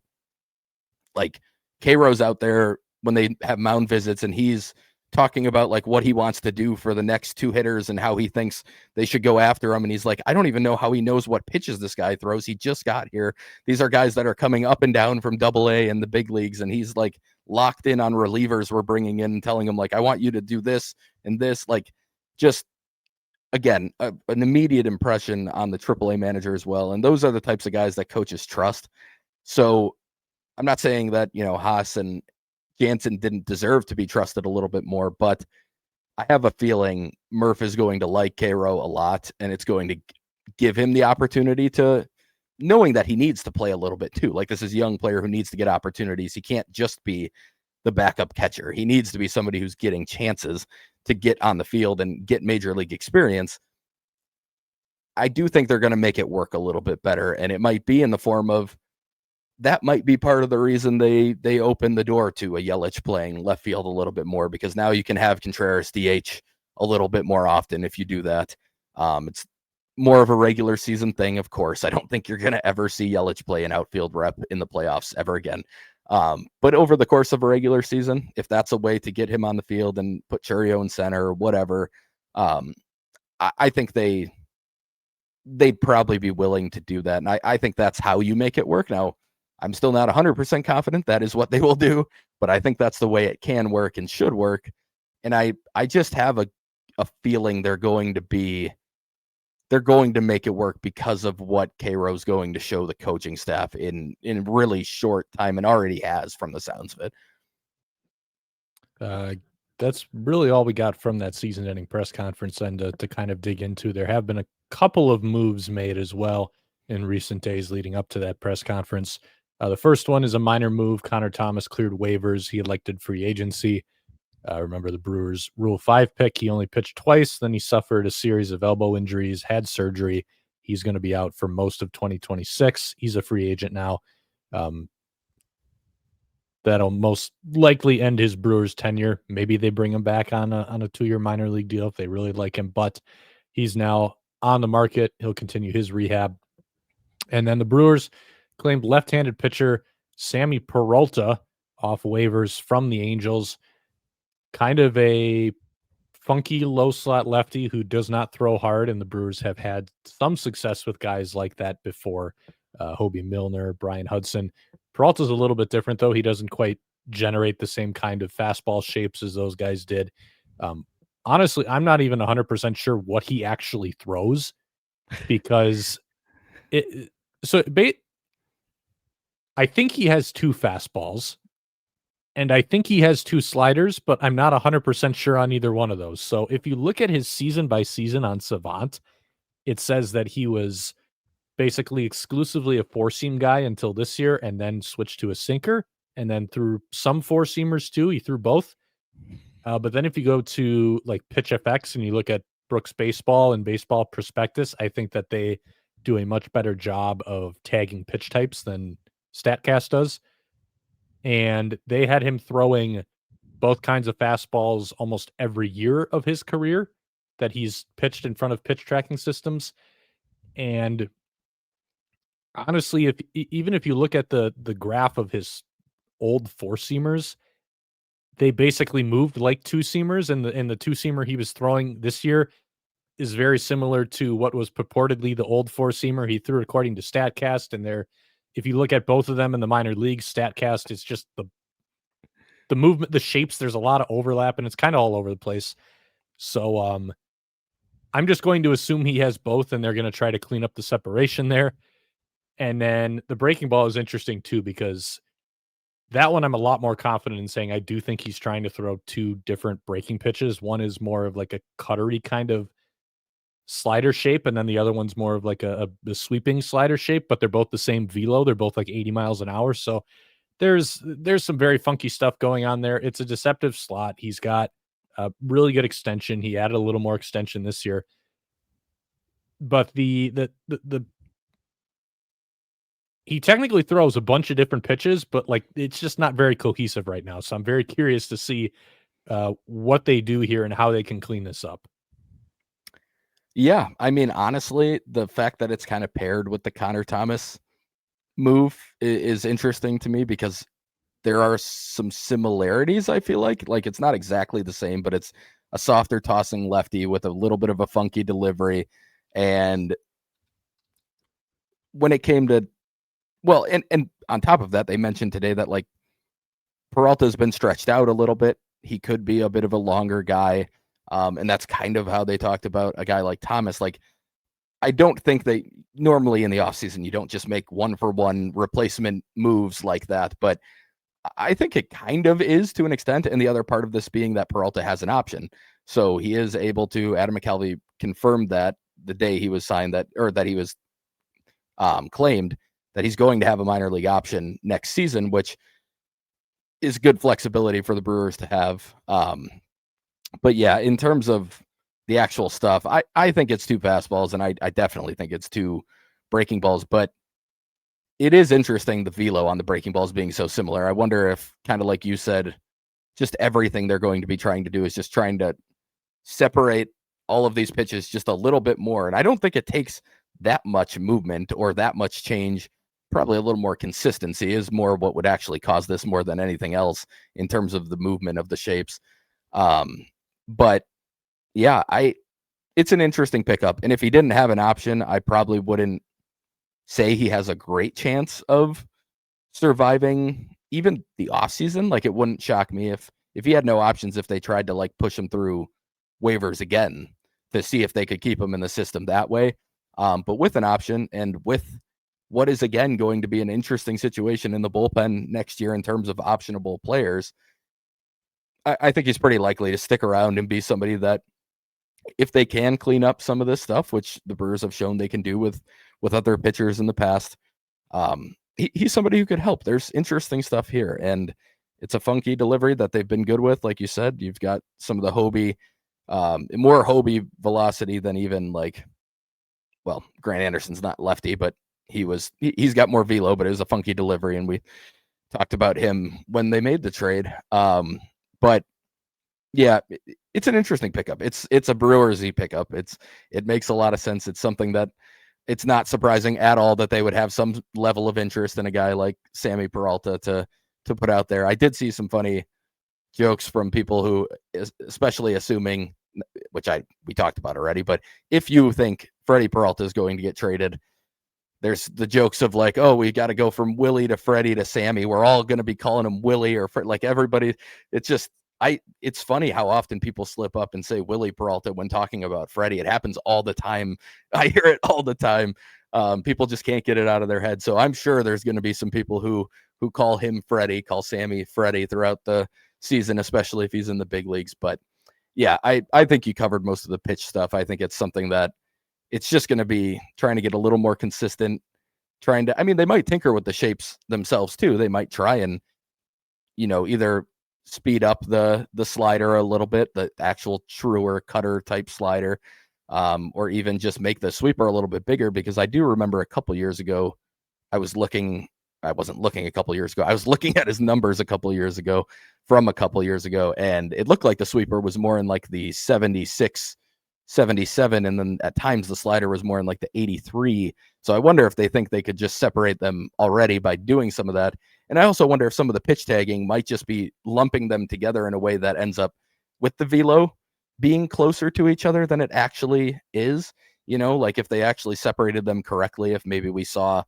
Speaker 2: like, Cairo's out there when they have mound visits, and he's talking about like what he wants to do for the next 2 hitters and how he thinks they should go after him. And he's like, I don't even know how he knows what pitches this guy throws. He just got here. These are guys that are coming up and down from AA and the big leagues. And he's like locked in on relievers we're bringing in and telling him like, I want you to do this and this, like, just again, an immediate impression on the AAA manager as well. And those are the types of guys that coaches trust. So I'm not saying that, Haas and Jansen didn't deserve to be trusted a little bit more, but I have a feeling Murph is going to like Cairo a lot, and it's going to give him the opportunity to, knowing that he needs to play a little bit too. Like, this is a young player who needs to get opportunities. He can't just be the backup catcher. He needs to be somebody who's getting chances to get on the field and get major league experience. I do think they're going to make it work a little bit better, and it might be in the form of, that might be part of the reason they open the door to a Yelich playing left field a little bit more, because now you can have Contreras DH a little bit more often if you do that. It's more of a regular season thing, of course. I don't think you're going to ever see Yelich play an outfield rep in the playoffs ever again. But over the course of a regular season, if that's a way to get him on the field and put Churio in center or whatever, I think they'd probably be willing to do that. And I think that's how you make it work. Now, I'm still not 100% confident that is what they will do, but I think that's the way it can work and should work. And I just have a feeling they're going to make it work because of what Cairo's going to show the coaching staff in really short time, and already has from the sounds of
Speaker 1: it. That's really all we got from that season-ending press conference, and to kind of dig into. There have been a couple of moves made as well in recent days leading up to that press conference. The first one is a minor move. Connor Thomas cleared waivers. He elected free agency. Remember the Brewers' Rule 5 pick. He only pitched twice. Then he suffered a series of elbow injuries, had surgery. He's going to be out for most of 2026. He's a free agent now. That'll most likely end his Brewers tenure. Maybe they bring him back on a 2-year minor league deal if they really like him, but he's now on the market. He'll continue his rehab. And then the Brewers claimed left-handed pitcher Sammy Peralta off waivers from the Angels. Kind of a funky low slot lefty who does not throw hard, and the Brewers have had some success with guys like that before. Hobie Milner, Brian Hudson. Peralta's a little bit different, though. He doesn't quite generate the same kind of fastball shapes as those guys did. Honestly, I'm not even 100% sure what he actually throws because I think he has 2 fastballs and I think he has 2 sliders, but I'm not 100% sure on either one of those. So if you look at his season by season on Savant, it says that he was basically exclusively a 4-seam guy until this year and then switched to a sinker and then threw some 4-seamers too. He threw both. But then if you go to like Pitch FX and you look at Brooks Baseball and Baseball Prospectus, I think that they do a much better job of tagging pitch types than StatCast does. And they had him throwing both kinds of fastballs almost every year of his career that he's pitched in front of pitch tracking systems. And honestly, even if you look at the graph of his old 4-seamers, they basically moved like 2-seamers, and the 2-seamer he was throwing this year is very similar to what was purportedly the old 4-seamer he threw according to StatCast. And if you look at both of them in the minor leagues, StatCast is just the movement, the shapes. There's a lot of overlap, and it's kind of all over the place. So I'm just going to assume he has both, and they're going to try to clean up the separation there. And then the breaking ball is interesting too, because that one I'm a lot more confident in saying I do think he's trying to throw 2 different breaking pitches. One is more of like a cuttery kind of slider shape, and then the other one's more of like a sweeping slider shape, but they're both the same velo. They're both like 80 miles an hour. So there's some very funky stuff going on there. It's a deceptive slot. He's got a really good extension. He added a little more extension this year. But he technically throws a bunch of different pitches, but like it's just not very cohesive right now. So I'm very curious to see what they do here and how they can clean this up.
Speaker 2: Yeah, I mean, honestly, the fact that it's kind of paired with the Connor Thomas move is interesting to me because there are some similarities, I feel like. Like, it's not exactly the same, but it's a softer tossing lefty with a little bit of a funky delivery. And when it came to, well, and on top of that, they mentioned today that, like, Peralta's been stretched out a little bit. He could be a bit of a longer guy. And that's kind of how they talked about a guy like Thomas. Like, I don't think they normally in the offseason, you don't just make 1-for-1 replacement moves like that. But I think it kind of is to an extent. And the other part of this being that Peralta has an option. So he is able to, Adam McCalvy confirmed that the day he was signed that, or that he was claimed that he's going to have a minor league option next season, which is good flexibility for the Brewers to have. But yeah, in terms of the actual stuff, I think it's 2 fastballs, and I definitely think it's 2 breaking balls. But it is interesting, the velo on the breaking balls being so similar. I wonder if, kind of like you said, just everything they're going to be trying to do is just trying to separate all of these pitches just a little bit more. And I don't think it takes that much movement or that much change. Probably a little more consistency is more what would actually cause this more than anything else in terms of the movement of the shapes. But yeah, it's an interesting pickup. And if he didn't have an option, I probably wouldn't say he has a great chance of surviving even the offseason. Like, it wouldn't shock me if he had no options, if they tried to like push him through waivers again to see if they could keep him in the system that way. But with an option and with what is again going to be an interesting situation in the bullpen next year in terms of optionable players, I think he's pretty likely to stick around and be somebody that, if they can clean up some of this stuff, which the Brewers have shown they can do with other pitchers in the past, he's somebody who could help. There's interesting stuff here, and it's a funky delivery that they've been good with. Like you said, you've got some of the Hobie, more Hobie velocity than even like, well, Grant Anderson's not lefty, but he's got more velo, but it was a funky delivery, and we talked about him when they made the trade. But yeah, it's an interesting pickup. It's a Brewers-y pickup. It makes a lot of sense. It's something that it's not surprising at all that they would have some level of interest in a guy like Sammy Peralta to put out there. I did see some funny jokes from people who, especially assuming, which we talked about already, but if you think Freddie Peralta is going to get traded, there's the jokes of like, oh, we got to go from Willie to Freddie to Sammy. We're all going to be calling him Willie or like everybody. It's just, it's funny how often people slip up and say Willie Peralta when talking about Freddie. It happens all the time. I hear it all the time. People just can't get it out of their head. So I'm sure there's going to be some people who call him Freddie, call Sammy Freddie throughout the season, especially if he's in the big leagues. But yeah, I think you covered most of the pitch stuff. I think it's something that it's just going to be trying to get a little more consistent, I mean, they might tinker with the shapes themselves too. They might try and, either speed up the slider a little bit, the actual truer cutter type slider, or even just make the sweeper a little bit bigger, because I do remember a couple years ago, I wasn't looking a couple years ago. I was looking at his numbers a couple years ago, and it looked like the sweeper was more in like the 76, 77, and then at times the slider was more in like the 83. So I wonder if they think they could just separate them already by doing some of that. And I also wonder if some of the pitch tagging might just be lumping them together in a way that ends up with the velo being closer to each other than it actually is. Like if they actually separated them correctly, if maybe we saw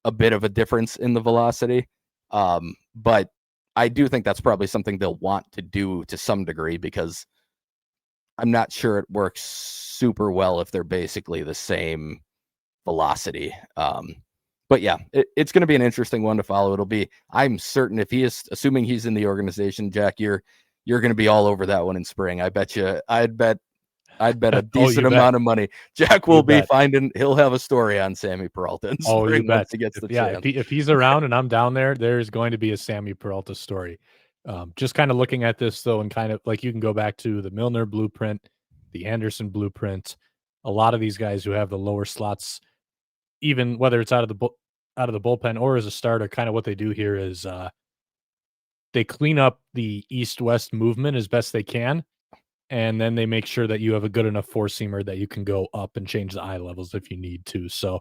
Speaker 2: a bit of a difference in the velocity. But I do think that's probably something they'll want to do to some degree, because I'm not sure it works super well if they're basically the same velocity. But yeah, it's going to be an interesting one to follow. I'm certain if he is, assuming he's in the organization, Jack, you're going to be all over that one in spring. I'd bet a decent amount of money. Jack will be he'll have a story on Sammy Peralta in spring once he gets the chance.
Speaker 1: If he's around and I'm down there's going to be a Sammy Peralta story. Just kind of looking at this though, and kind of like you can go back to the Milner blueprint, the Anderson blueprint, a lot of these guys who have the lower slots, even whether it's out of the bullpen or as a starter, kind of what they do here is they clean up the east-west movement as best they can, and then they make sure that you have a good enough four-seamer that you can go up and change the eye levels if you need to. So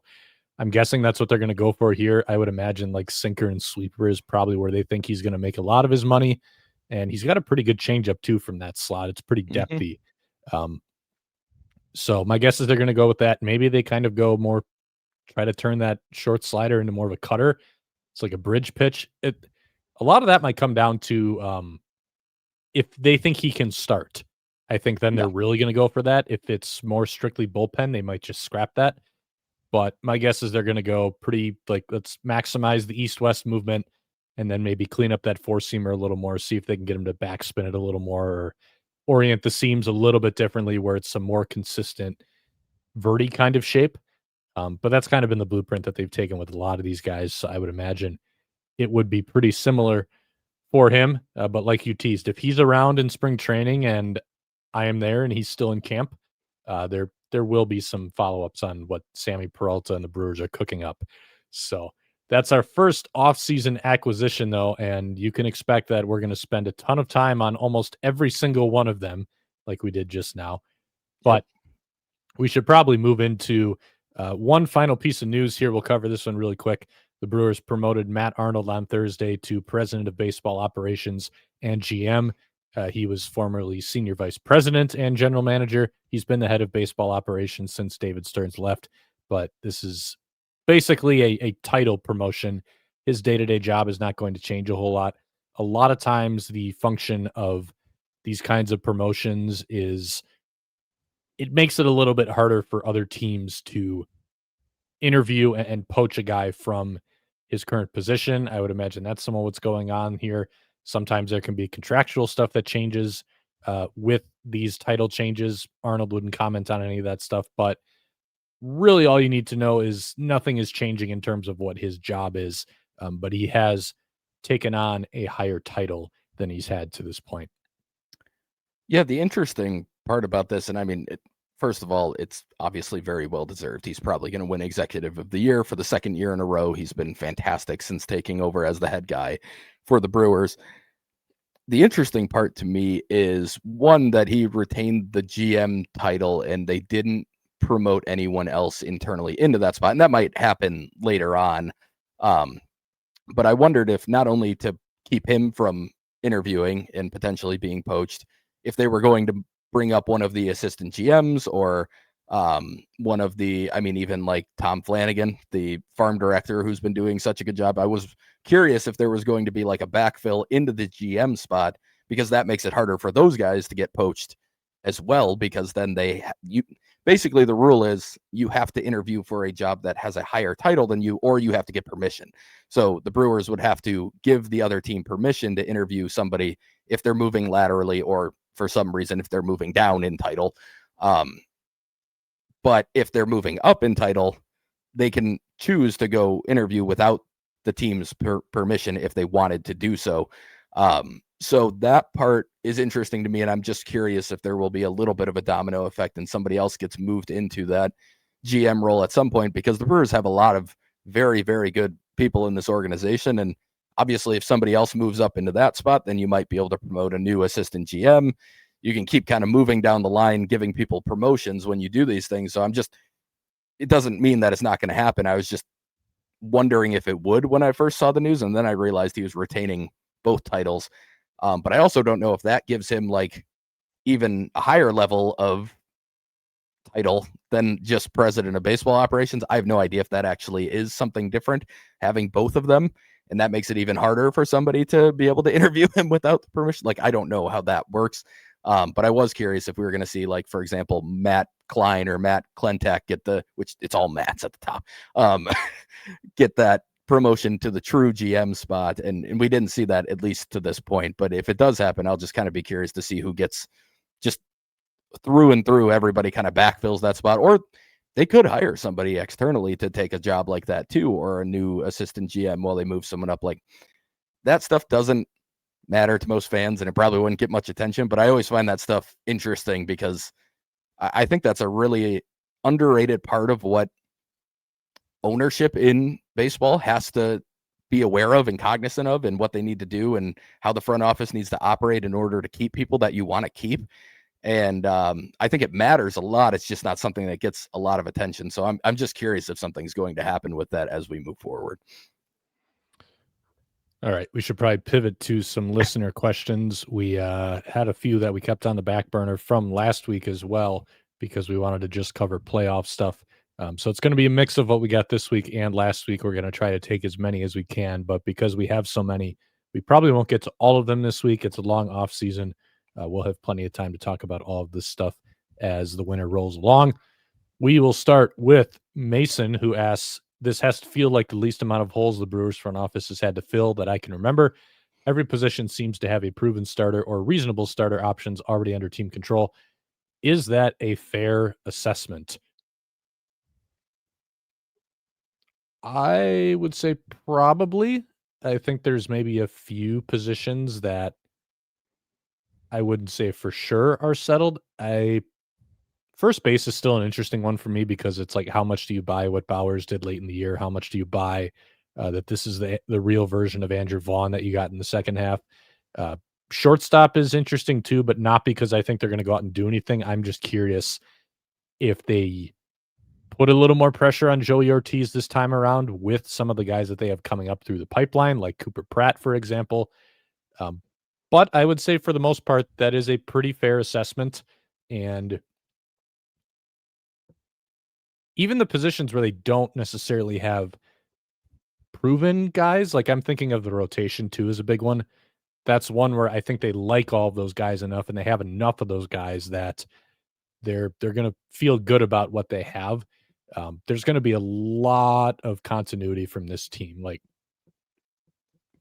Speaker 1: I'm guessing that's what they're going to go for here. I would imagine like sinker and sweeper is probably where they think he's going to make a lot of his money, and he's got a pretty good changeup too from that slot. It's pretty depthy. So my guess is they're going to go with that. Maybe they kind of go more, try to turn that short slider into more of a cutter. It's like a bridge pitch. A lot of that might come down to if they think he can start. I think then they're really going to go for that. If it's more strictly bullpen, they might just scrap that. But my guess is they're going to go pretty like, let's maximize the east-west movement and then maybe clean up that four-seamer a little more, see if they can get him to backspin it a little more or orient the seams a little bit differently where it's some more consistent verti kind of shape. But that's kind of been the blueprint that they've taken with a lot of these guys. So I would imagine it would be pretty similar for him. But like you teased, if he's around in spring training and I am there and he's still in camp, there will be some follow-ups on what Sammy Peralta and the Brewers are cooking up. So that's our first off-season acquisition, though, and you can expect that we're going to spend a ton of time on almost every single one of them, like we did just now. But we should probably move into one final piece of news here. We'll cover this one really quick. The Brewers promoted Matt Arnold on Thursday to President of Baseball Operations and GM. He was formerly Senior Vice President and General Manager. He's been the head of baseball operations since David Stearns left, but this is basically a title promotion. His day-to-day job is not going to change a whole lot. A lot of times the function of these kinds of promotions is it makes it a little bit harder for other teams to interview and poach a guy from his current position. I would imagine that's some of what's going on here. Sometimes there can be contractual stuff that changes with these title changes. Arnold wouldn't comment on any of that stuff, but really all you need to know is nothing is changing in terms of what his job is, but he has taken on a higher title than he's had to this point.
Speaker 2: Yeah, the interesting part about this, and I mean, first of all, it's obviously very well deserved. He's probably going to win Executive of the Year for the second year in a row. He's been fantastic since taking over as the head guy for the Brewers. The interesting part to me is one, that he retained the GM title and they didn't promote anyone else internally into that spot. And that might happen later on. But I wondered if not only to keep him from interviewing and potentially being poached, if they were going to bring up one of the assistant GMs or one of the, I mean, even like Tom Flanagan, the farm director who's been doing such a good job. I was curious if there was going to be like a backfill into the GM spot, because that makes it harder for those guys to get poached as well, because then you basically, the rule is you have to interview for a job that has a higher title than you, or you have to get permission. So the Brewers would have to give the other team permission to interview somebody if they're moving laterally, or for some reason if they're moving down in title. But if they're moving up in title, they can choose to go interview without the team's permission if they wanted to do so. So that part is interesting to me, and I'm just curious if there will be a little bit of a domino effect and somebody else gets moved into that GM role at some point, because the Brewers have a lot of very, very good people in this organization. And obviously, if somebody else moves up into that spot, then you might be able to promote a new assistant GM. You can keep kind of moving down the line, giving people promotions when you do these things. So it doesn't mean that it's not going to happen. I was just wondering if it would when I first saw the news, and then I realized he was retaining both titles. But I also don't know if that gives him like even a higher level of title than just president of baseball operations. I have no idea if that actually is something different, having both of them, and that makes it even harder for somebody to be able to interview him without the permission. Like, I don't know how that works. But I was curious if we were going to see, like, for example, Matt Klein or Matt Klentak which it's all Matts at the top, get that promotion to the true GM spot. And we didn't see that, at least to this point. But if it does happen, I'll just kind of be curious to see who gets just through and through. Everybody kind of backfills that spot, or they could hire somebody externally to take a job like that too, or a new assistant GM while they move someone up. Like, that stuff doesn't matter to most fans, and it probably wouldn't get much attention, but I always find that stuff interesting, because I think that's a really underrated part of what ownership in baseball has to be aware of and cognizant of, and what they need to do, and how the front office needs to operate in order to keep people that you want to keep. And I think it matters a lot. It's just not something that gets a lot of attention. So I'm just curious if something's going to happen with that as we move forward.
Speaker 1: All right, we should probably pivot to some listener questions. We had a few that we kept on the back burner from last week as well, because we wanted to just cover playoff stuff. So it's going to be a mix of what we got this week and last week. We're going to try to take as many as we can, but because we have so many, we probably won't get to all of them this week. It's a long off season. We'll have plenty of time to talk about all of this stuff as the winter rolls along. We will start with Mason, who asks, this has to feel like the least amount of holes the Brewers front office has had to fill that I can remember. Every position seems to have a proven starter or reasonable starter options already under team control. Is that a fair assessment? I would say probably. I think there's maybe a few positions that I wouldn't say for sure are settled. First base is still an interesting one for me, because it's like, how much do you buy what Bowers did late in the year? How much do you buy that this is the real version of Andrew Vaughn that you got in the second half? Shortstop is interesting too, but not because I think they're going to go out and do anything. I'm just curious if they put a little more pressure on Joey Ortiz this time around with some of the guys that they have coming up through the pipeline, like Cooper Pratt, for example. But I would say for the most part, that is a pretty fair assessment. And even the positions where they don't necessarily have proven guys, like I'm thinking of the rotation too is a big one. That's one where I think they like all of those guys enough, and they have enough of those guys that they're going to feel good about what they have. There's going to be a lot of continuity from this team. Like,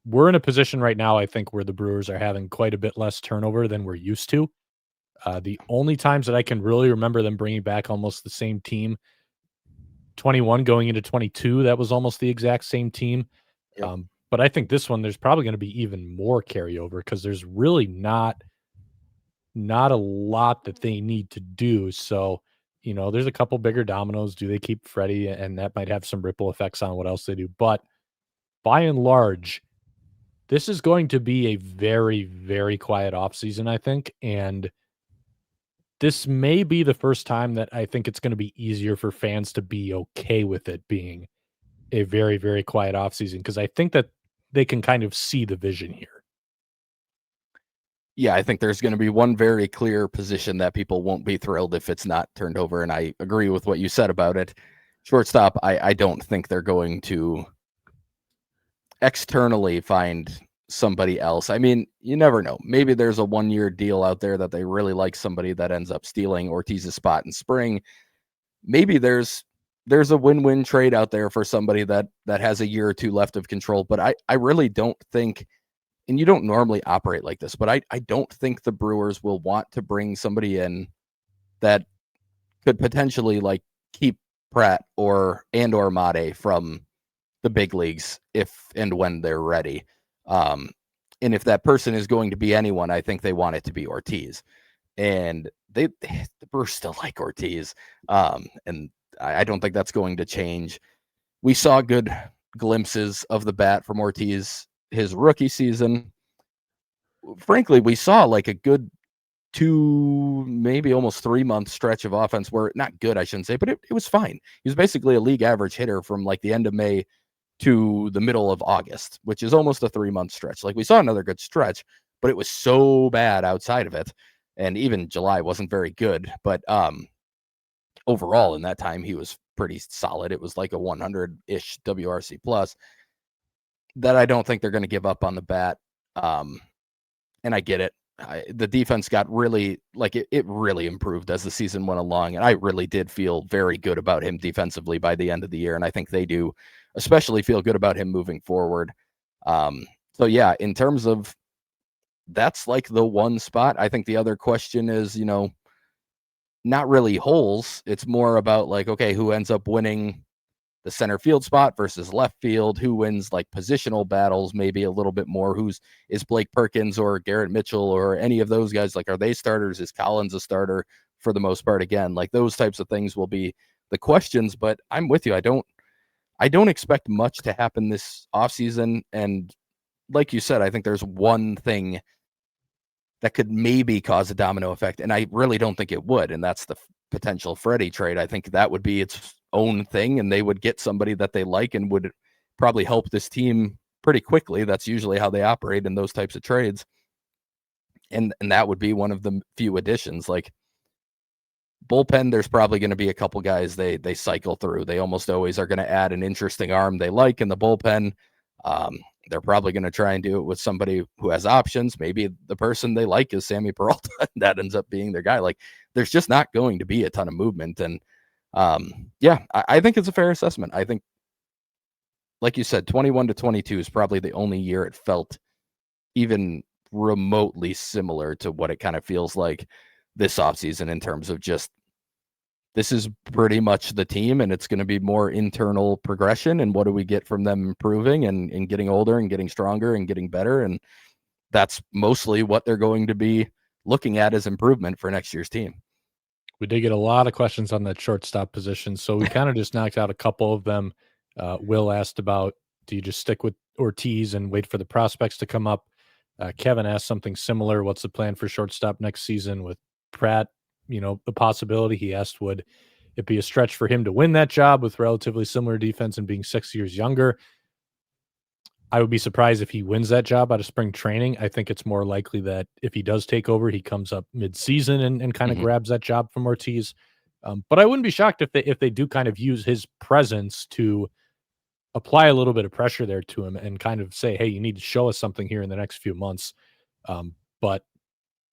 Speaker 1: we're in a position right now, I think, where the Brewers are having quite a bit less turnover than we're used to. The only times that I can really remember them bringing back almost the same team 21 going into 22, that was almost the exact same team.
Speaker 2: Yep.
Speaker 1: But I think this one, there's probably going to be even more carryover because there's really not a lot that they need to do. So, there's a couple bigger dominoes. Do they keep Freddie? And that might have some ripple effects on what else they do. But by and large, this is going to be a very, very quiet offseason, I think. And this may be the first time that I think it's going to be easier for fans to be okay with it being a very, very quiet offseason because I think that they can kind of see the vision here.
Speaker 2: Yeah, I think there's going to be one very clear position that people won't be thrilled if it's not turned over. And I agree with what you said about it. Shortstop, I don't think they're going to externally find somebody else. I mean, you never know. Maybe there's a 1-year deal out there that they really like somebody that ends up stealing Ortiz's spot in spring. Maybe there's a win-win trade out there for somebody that has a year or two left of control. But I really don't think, and you don't normally operate like this, but I don't think the Brewers will want to bring somebody in that could potentially like keep Pratt or Mate from the big leagues if and when they're ready. And if that person is going to be anyone, I think they want it to be Ortiz. And the Brewers still like Ortiz. And I don't think that's going to change. We saw good glimpses of the bat from Ortiz his rookie season. Frankly, we saw like a good 2, maybe almost 3-month stretch of offense where not good, I shouldn't say, but it was fine. He was basically a league average hitter from like the end of May to the middle of August, which is almost a 3-month stretch. Like we saw another good stretch, but it was so bad outside of it. And even July wasn't very good. But overall in that time, he was pretty solid. It was like a 100-ish WRC plus that I don't think they're going to give up on the bat. And I get it. The defense got really, like it really improved as the season went along. And I really did feel very good about him defensively by the end of the year. And I think they do especially feel good about him moving forward. So yeah, in terms of that's like the one spot. I think the other question is, not really holes. It's more about like, okay, who ends up winning the center field spot versus left field, who wins like positional battles, maybe a little bit more. Is Blake Perkins or Garrett Mitchell or any of those guys? Like, are they starters? Is Collins a starter for the most part? Again, like those types of things will be the questions, but I'm with you. I don't expect much to happen this offseason. And like you said, I think there's one thing that could maybe cause a domino effect. And I really don't think it would. And that's the potential Freddie trade. I think that would be its own thing. And they would get somebody that they like and would probably help this team pretty quickly. That's usually how they operate in those types of trades. And that would be one of the few additions. Like bullpen, there's probably going to be a couple guys they cycle through. They almost always are going to add an interesting arm they like in the bullpen. They're probably going to try and do it with somebody who has options. Maybe the person they like is Sammy Peralta. That ends up being their guy. Like there's just not going to be a ton of movement. And yeah, I think it's a fair assessment. I think, like you said, 21 to 22 is probably the only year it felt even remotely similar to what it kind of feels like this offseason in terms of just this is pretty much the team, and it's going to be more internal progression. And what do we get from them improving and getting older and getting stronger and getting better? And that's mostly what they're going to be looking at as improvement for next year's team.
Speaker 1: We did get a lot of questions on that shortstop position, so we kind of just knocked out a couple of them. Will asked about, do you just stick with Ortiz and wait for the prospects to come up? Kevin asked something similar. What's the plan for shortstop next season with Pratt? The possibility. He asked, would it be a stretch for him to win that job with relatively similar defense and being 6 years younger? I would be surprised if he wins that job out of spring training. I think it's more likely that if he does take over, he comes up mid-season and kind of grabs that job from Ortiz. But I wouldn't be shocked if they do kind of use his presence to apply a little bit of pressure there to him and kind of say, hey, you need to show us something here in the next few months. But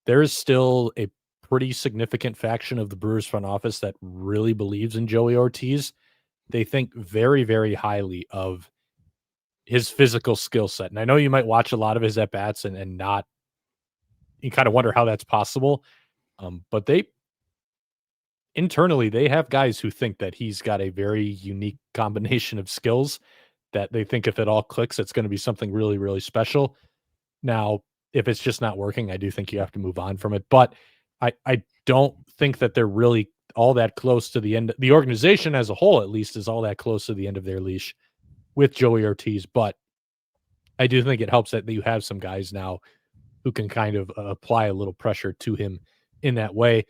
Speaker 1: there is still a pretty significant faction of the Brewers front office that really believes in Joey Ortiz. They think very, very highly of his physical skill set. And I know you might watch a lot of his at-bats and not, you kind of wonder how that's possible. But internally, they have guys who think that he's got a very unique combination of skills that they think if it all clicks, it's going to be something really, really special. Now, if it's just not working, I do think you have to move on from it. But I don't think that they're really all that close to the end. The organization as a whole, at least, is all that close to the end of their leash with Joey Ortiz. But I do think it helps that you have some guys now who can kind of apply a little pressure to him in that way.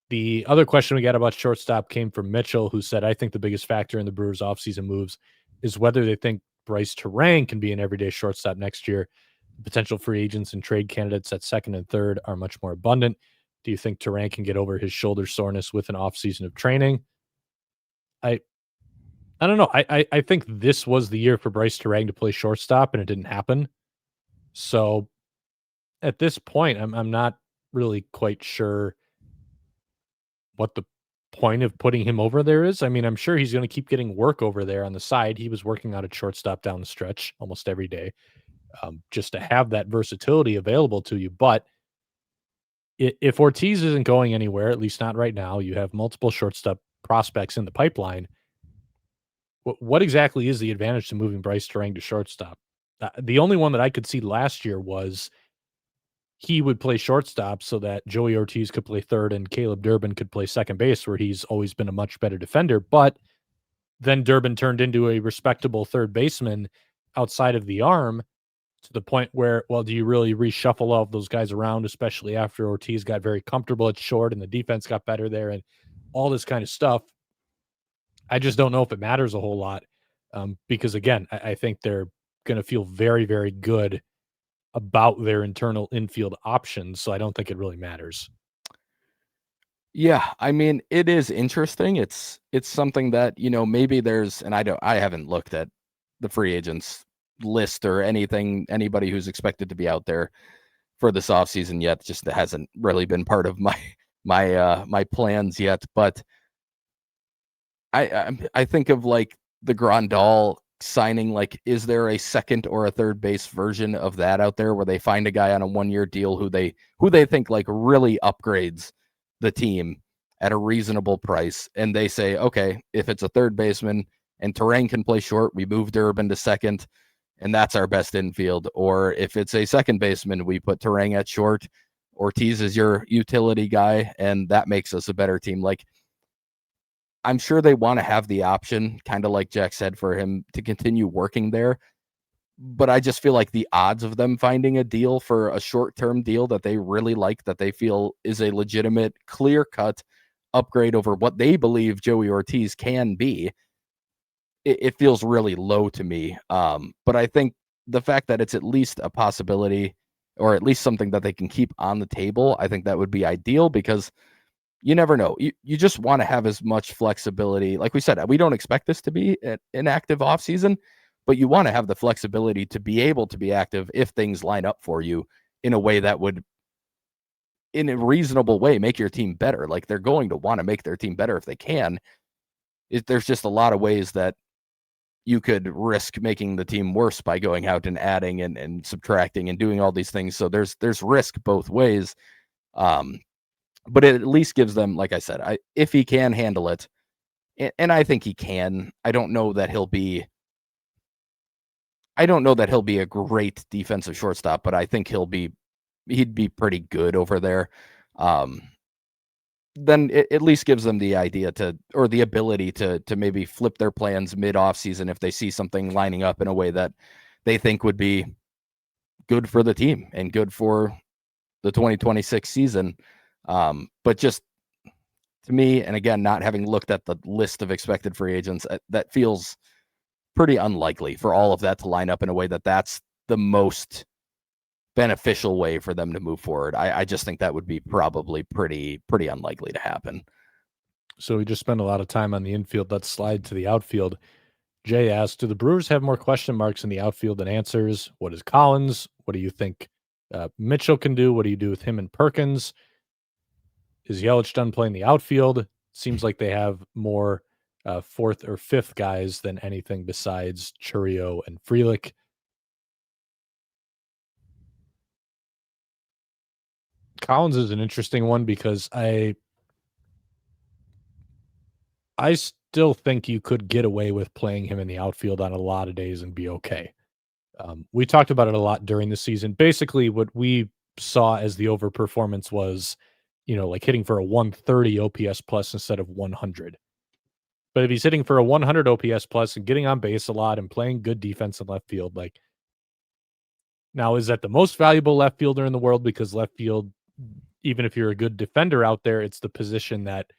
Speaker 1: The other question we got about shortstop came from Mitchell, who said, I think the biggest factor in the Brewers offseason moves is whether they think Bryce Terang can be an everyday shortstop next year. Potential free agents and trade candidates at second and third are much more abundant. Do you think Terang can get over his shoulder soreness with an offseason of training? I I don't know. I think this was the year for Bryce Terang to play shortstop, and it didn't happen. So at this point, I'm not really quite sure what the point of putting him over there is. I mean, I'm sure he's going to keep getting work over there on the side. He was working out at shortstop down the stretch almost every day, just to have that versatility available to you. But if Ortiz isn't going anywhere, at least not right now, you have multiple shortstop prospects in the pipeline. What exactly is the advantage to moving Bryce Terang to shortstop? The only one that I could see last year was he would play shortstop so that Joey Ortiz could play third and Caleb Durbin could play second base, where he's always been a much better defender. But then Durbin turned into a respectable third baseman outside of the arm to the point where, well, do you really reshuffle all of those guys around, especially after Ortiz got very comfortable at short and the defense got better there and all this kind of stuff? I just don't know if it matters a whole lot because, again, I think they're going to feel very, very good about their internal infield options. So I don't think it really matters.
Speaker 2: Yeah, I mean, it is interesting. It's something that, maybe there's, and I haven't looked at the free agents list or anything, anybody who's expected to be out there for this offseason yet. Just that hasn't really been part of my plans yet. But I think of like the Grandal signing, like, is there a second or a third base version of that out there where they find a guy on a 1-year deal who they think like really upgrades the team at a reasonable price, and they say, okay, if it's a third baseman and Terang can play short, we move Durbin to second, and that's our best infield. Or if it's a second baseman, we put Terang at short, Ortiz is your utility guy, and that makes us a better team. Like, I'm sure they want to have the option, kind of like Jack said, for him to continue working there. But I just feel like the odds of them finding a deal for a short-term deal that they really like, that they feel is a legitimate, clear-cut upgrade over what they believe Joey Ortiz can be, it feels really low to me. But I think the fact that it's at least a possibility, or at least something that they can keep on the table, I think that would be ideal, because you never know. You just want to have as much flexibility. Like we said, we don't expect this to be an active offseason, but you want to have the flexibility to be able to be active if things line up for you in a way that would, in a reasonable way, make your team better. Like, they're going to want to make their team better if they can. There's just a lot of ways that you could risk making the team worse by going out and adding and subtracting and doing all these things. So there's risk both ways. But it at least gives them, like I said, if he can handle it, and I think he can. I don't know that he'll be a great defensive shortstop, but I think he'd be pretty good over there. Then it at least gives them the idea or the ability to maybe flip their plans mid off season if they see something lining up in a way that they think would be good for the team and good for the 2026 season. But just, to me, and again, not having looked at the list of expected free agents, that feels pretty unlikely for all of that to line up in a way that's the most beneficial way for them to move forward. I just think that would be probably pretty unlikely to happen.
Speaker 1: So we just spent a lot of time on the infield. Let's slide to the outfield. Jay asked, do the Brewers have more question marks in the outfield than answers? What is Collins? What do you think Mitchell can do? What do you do with him and Perkins? Is Yelich done playing the outfield? Seems like they have more fourth or fifth guys than anything besides Churio and Frelick. Collins is an interesting one because I still think you could get away with playing him in the outfield on a lot of days and be okay. We talked about it a lot during the season. Basically, what we saw as the overperformance was, like hitting for a 130 OPS plus instead of 100. But if he's hitting for a 100 OPS plus and getting on base a lot and playing good defense in left field, like, now is that the most valuable left fielder in the world? Because left field, even if you're a good defender out there, it's the position that,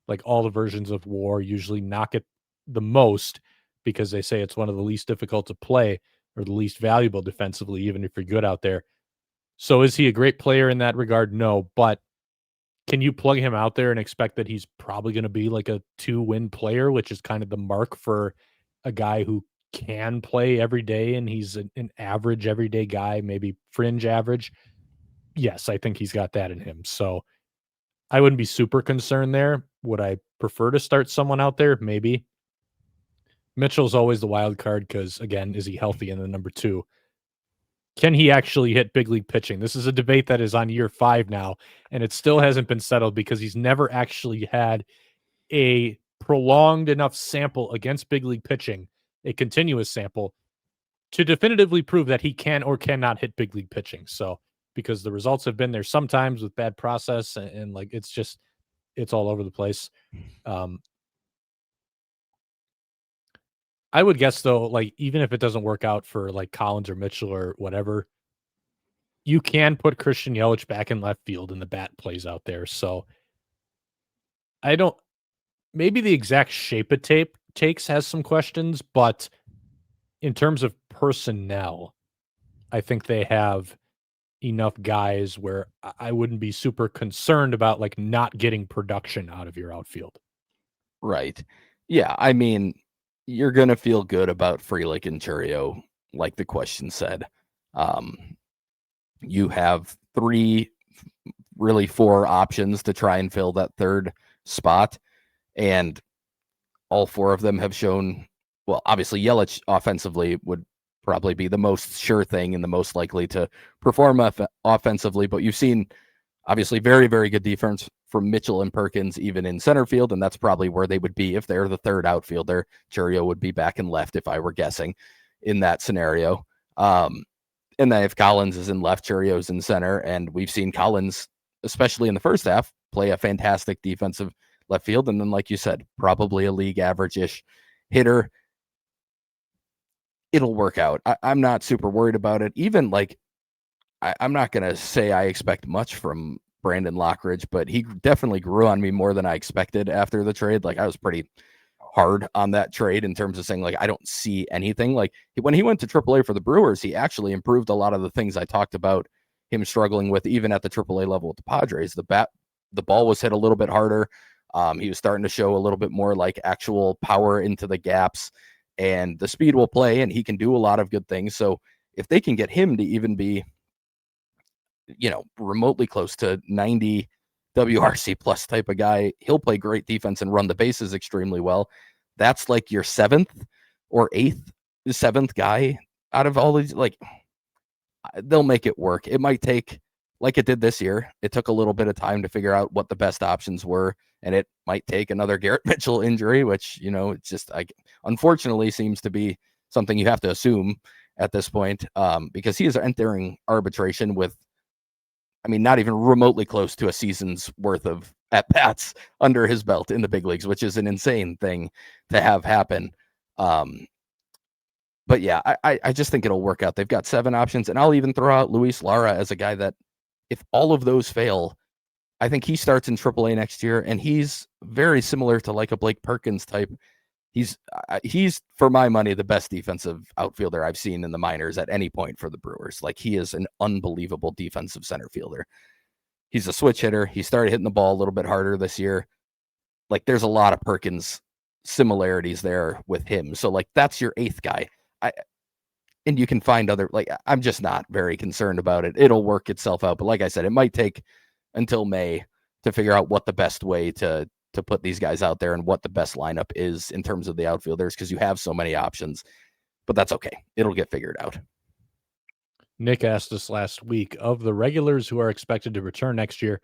Speaker 1: like, all the versions of WAR usually knock it the most, because they say it's one of the least difficult to play or the least valuable defensively, even if you're good out there. So is he a great player in that regard? No, but can you plug him out there and expect that he's probably going to be like a 2-win player, which is kind of the mark for a guy who can play every day and he's an average everyday guy, maybe fringe average? Yes, I think he's got that in him. So I wouldn't be super concerned there. Would I prefer to start someone out there? Maybe. Mitchell's always the wild card because, again, is he healthy? And then number two, can he actually hit big league pitching? This is a debate that is on year 5 now, and it still hasn't been settled because he's never actually had a prolonged enough sample against big league pitching, a continuous sample, to definitively prove that he can or cannot hit big league pitching. So, because the results have been there sometimes with bad process and like it's all over the place. I would guess though, like, even if it doesn't work out for like Collins or Mitchell or whatever, you can put Christian Yelich back in left field and the bat plays out there. So I don't, maybe the exact shape of tape takes has some questions, but in terms of personnel, I think they have enough guys where I wouldn't be super concerned about like not getting production out of your outfield.
Speaker 2: Right. Yeah, I mean, you're gonna feel good about Frelick and Churio, like the question said. Um, you have really 4 options to try and fill that third spot, and all 4 of them have shown. Well, obviously, Yelich offensively would probably be the most sure thing and the most likely to perform offensively, but you've seen obviously very, very good defense from Mitchell and Perkins, even in center field, and that's probably where they would be if they're the third outfielder. Churio would be back and left if I were guessing in that scenario. And then if Collins is in left, Churio's in center, and we've seen Collins, especially in the first half, play a fantastic defensive left field, and then, like you said, probably a league average-ish hitter. It'll work out. I'm not super worried about it. Even like, I'm not going to say I expect much from Brandon Lockridge, but he definitely grew on me more than I expected after the trade. Like, I was pretty hard on that trade in terms of saying, like, I don't see anything. Like, when he went to AAA for the Brewers, he actually improved a lot of the things I talked about him struggling with, even at the AAA level with the Padres. The ball was hit a little bit harder. He was starting to show a little bit more like actual power into the gaps, and the speed will play, and he can do a lot of good things. So if they can get him to even be, remotely close to 90 WRC plus type of guy, he'll play great defense and run the bases extremely well. That's like your 7th or 7th guy out of all these. Like, they'll make it work. It might take, like it did this year, it took a little bit of time to figure out what the best options were, and it might take another Garrett Mitchell injury, which, it's just, like, unfortunately seems to be something you have to assume at this point, because he is entering arbitration with, not even remotely close to a season's worth of at-bats under his belt in the big leagues, which is an insane thing to have happen. But yeah, I just think it'll work out. They've got 7 options, and I'll even throw out Luis Lara as a guy that, if all of those fail, I think he starts in AAA next year, and he's very similar to like a Blake Perkins type. He's for my money the best defensive outfielder I've seen in the minors at any point for the Brewers. Like, he is an unbelievable defensive center fielder. He's a switch hitter. He started hitting the ball a little bit harder this year. Like, there's a lot of Perkins similarities there with him. So, like, that's your 8th guy. And you can find other, like, I'm just not very concerned about it. It'll work itself out. But like I said, it might take until May to figure out what the best way to put these guys out there and what the best lineup is in terms of the outfielders, because you have so many options. But that's okay. It'll get figured out.
Speaker 1: Nick asked us last week, of the regulars who are expected to return next year,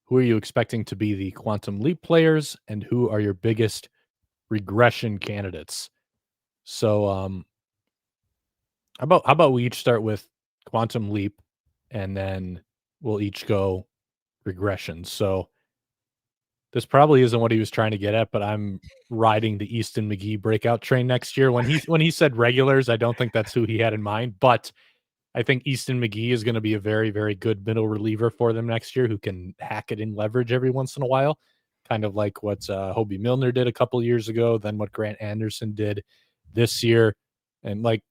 Speaker 1: who are you expecting to be the quantum leap players, and who are your biggest regression candidates. So how about we each start with quantum leap, and then we'll each go regression. So this probably isn't what he was trying to get at, but I'm riding the Easton McGee breakout train next year. When he said regulars, I don't think that's who he had in mind, but I think Easton McGee is going to be a very, very good middle reliever for them next year who can hack it in leverage every once in a while, kind of like what Hobie Milner did a couple years ago, then what Grant Anderson did this year. And like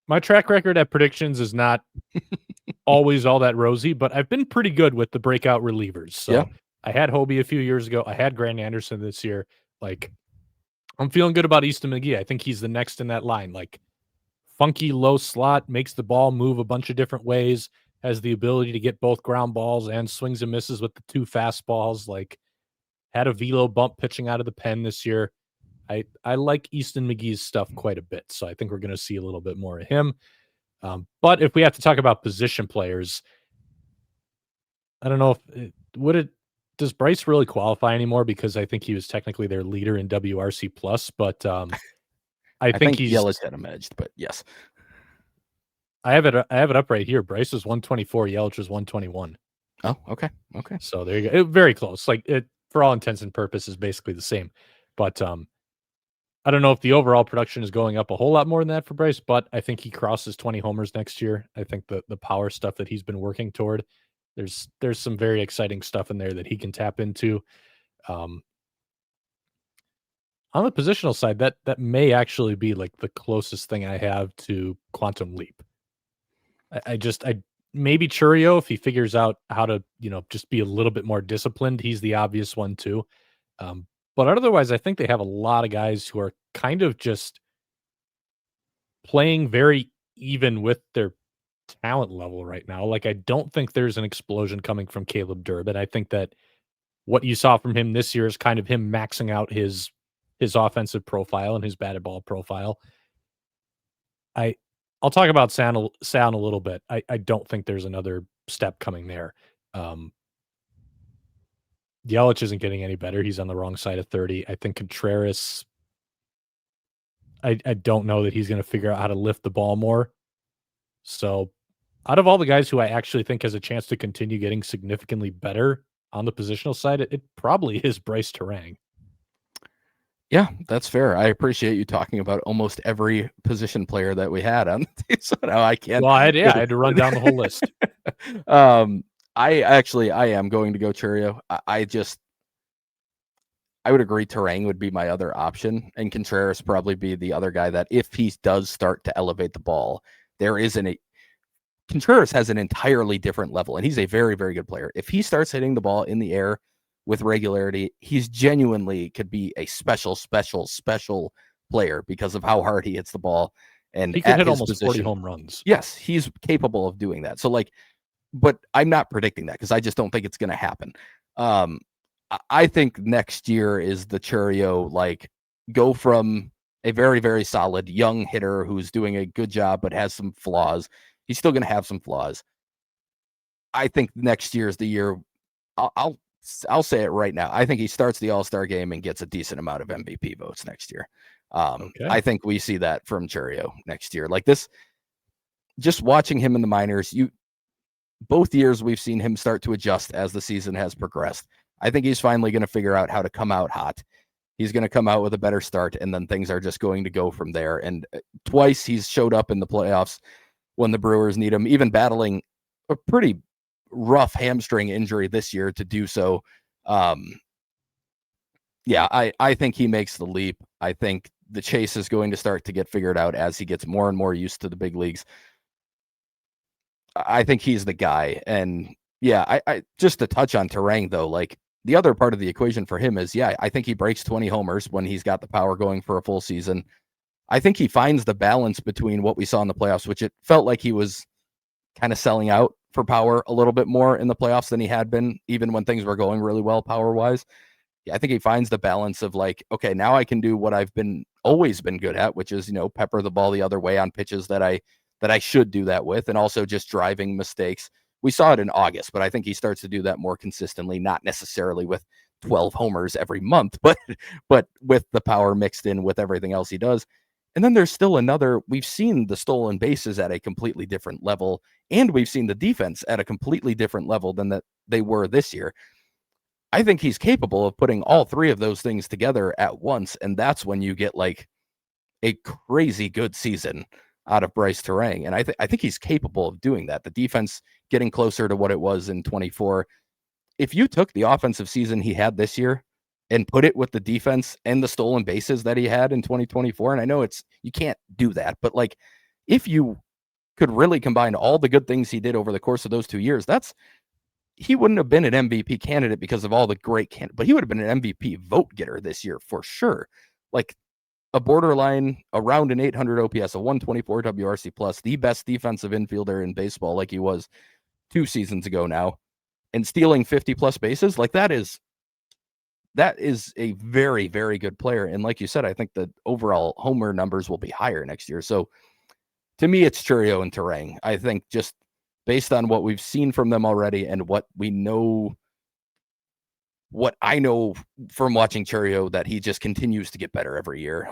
Speaker 1: my track record at predictions is not always all that rosy, but I've been pretty good with the breakout relievers. So
Speaker 2: Yeah.
Speaker 1: I had Hobie a few years ago. I had Grant Anderson this year. Like, I'm feeling good about Easton McGee. I think he's the next in that line. Like, funky low slot, makes the ball move a bunch of different ways, has the ability to get both ground balls and swings and misses with the 2 fastballs. Like, had a velo bump pitching out of the pen this year. I like Easton McGee's stuff quite a bit, so I think we're going to see a little bit more of him. But if we have to talk about position players, I don't know if does Bryce really qualify anymore, because I think he was technically their leader in WRC plus, but I think he's
Speaker 2: Yelich had him edged, but yes.
Speaker 1: I have it up right here. Bryce was 124, Yelich was 121.
Speaker 2: Oh, okay.
Speaker 1: So there you go. Very close. Like, it, for all intents and purposes, basically the same. But I don't know if the overall production is going up a whole lot more than that for Bryce, but I think he crosses 20 homers next year. I think the power stuff that he's been working toward, there's some very exciting stuff in there that he can tap into. On the positional side, that may actually be like the closest thing I have to quantum leap. I maybe Churio, if he figures out how to, just be a little bit more disciplined, he's the obvious one too. But otherwise, I think they have a lot of guys who are kind of just playing very even with their talent level right now. Like, I don't think there's an explosion coming from Caleb Durbin. I think that what you saw from him this year is kind of him maxing out his offensive profile and his batted ball profile. I'll talk about sound a little bit. I don't think there's another step coming there. Yelich isn't getting any better. He's on the wrong side of 30. I think Contreras, I don't know that he's going to figure out how to lift the ball more. So out of all the guys who I actually think has a chance to continue getting significantly better on the positional side, it probably is Bryce Terang.
Speaker 2: Yeah, that's fair. I appreciate you talking about almost every position player that we had on the team. So now I can't.
Speaker 1: Well, I had to run down the whole list.
Speaker 2: I am going to go Churio. I would agree Terang would be my other option, and Contreras probably be the other guy that if he does start to elevate the ball, Contreras has an entirely different level, and he's a very, very good player. If he starts hitting the ball in the air with regularity, he's genuinely could be a special player because of how hard he hits the ball. And
Speaker 1: he could hit almost 40 home runs.
Speaker 2: Yes, he's capable of doing that. So but I'm not predicting that because I just don't think it's going to happen. I think next year is the Churio, go from a very, very solid young hitter who's doing a good job but has some flaws. He's still going to have some flaws. I think next year is the year. I'll say it right now. I think he starts the All-Star game and gets a decent amount of MVP votes next year. Okay. I think we see that from Churio next year. Like this, just watching him in the minors, both years we've seen him start to adjust as the season has progressed. I think he's finally going to figure out how to come out hot. He's going to come out with a better start, and then things are just going to go from there. And twice he's showed up in the playoffs when the Brewers need him, even battling a pretty rough hamstring injury this year to do so. Yeah, I think he makes the leap. I think the chase is going to start to get figured out as he gets more and more used to the big leagues. I think he's the guy. And yeah, I just to touch on Terang though, the other part of the equation for him is, I think he breaks 20 homers when he's got the power going for a full season. I think he finds the balance between what we saw in the playoffs, which it felt like he was kind of selling out for power a little bit more in the playoffs than he had been, even when things were going really well power-wise. Yeah, I think he finds the balance of okay, now I can do what I've always been good at, which is, pepper the ball the other way on pitches that I should do that with, and also just driving mistakes. We saw it in August, but I think he starts to do that more consistently, not necessarily with 12 homers every month, but with the power mixed in with everything else he does. And then there's still another, we've seen the stolen bases at a completely different level, and we've seen the defense at a completely different level than that they were this year. I think he's capable of putting all three of those things together at once, and that's when you get like a crazy good season out of Bryce Terang. And I think he's capable of doing that. The defense getting closer to what it was in 24. If you took the offensive season he had this year and put it with the defense and the stolen bases that he had in 2024, and I know you can't do that, but like if you could really combine all the good things he did over the course of those 2 years, he wouldn't have been an MVP candidate because of all the great but he would have been an MVP vote getter this year for sure. Like a borderline around an 800 OPS, a 124 WRC plus, the best defensive infielder in baseball, like he was 2 seasons ago now, and stealing 50 plus bases. Like that is a very, very good player. And like you said, I think the overall homer numbers will be higher next year. So to me, it's Chourio and Terang. I think just based on what we've seen from them already and what we know, what I know from watching Chourio, that he just continues to get better every year.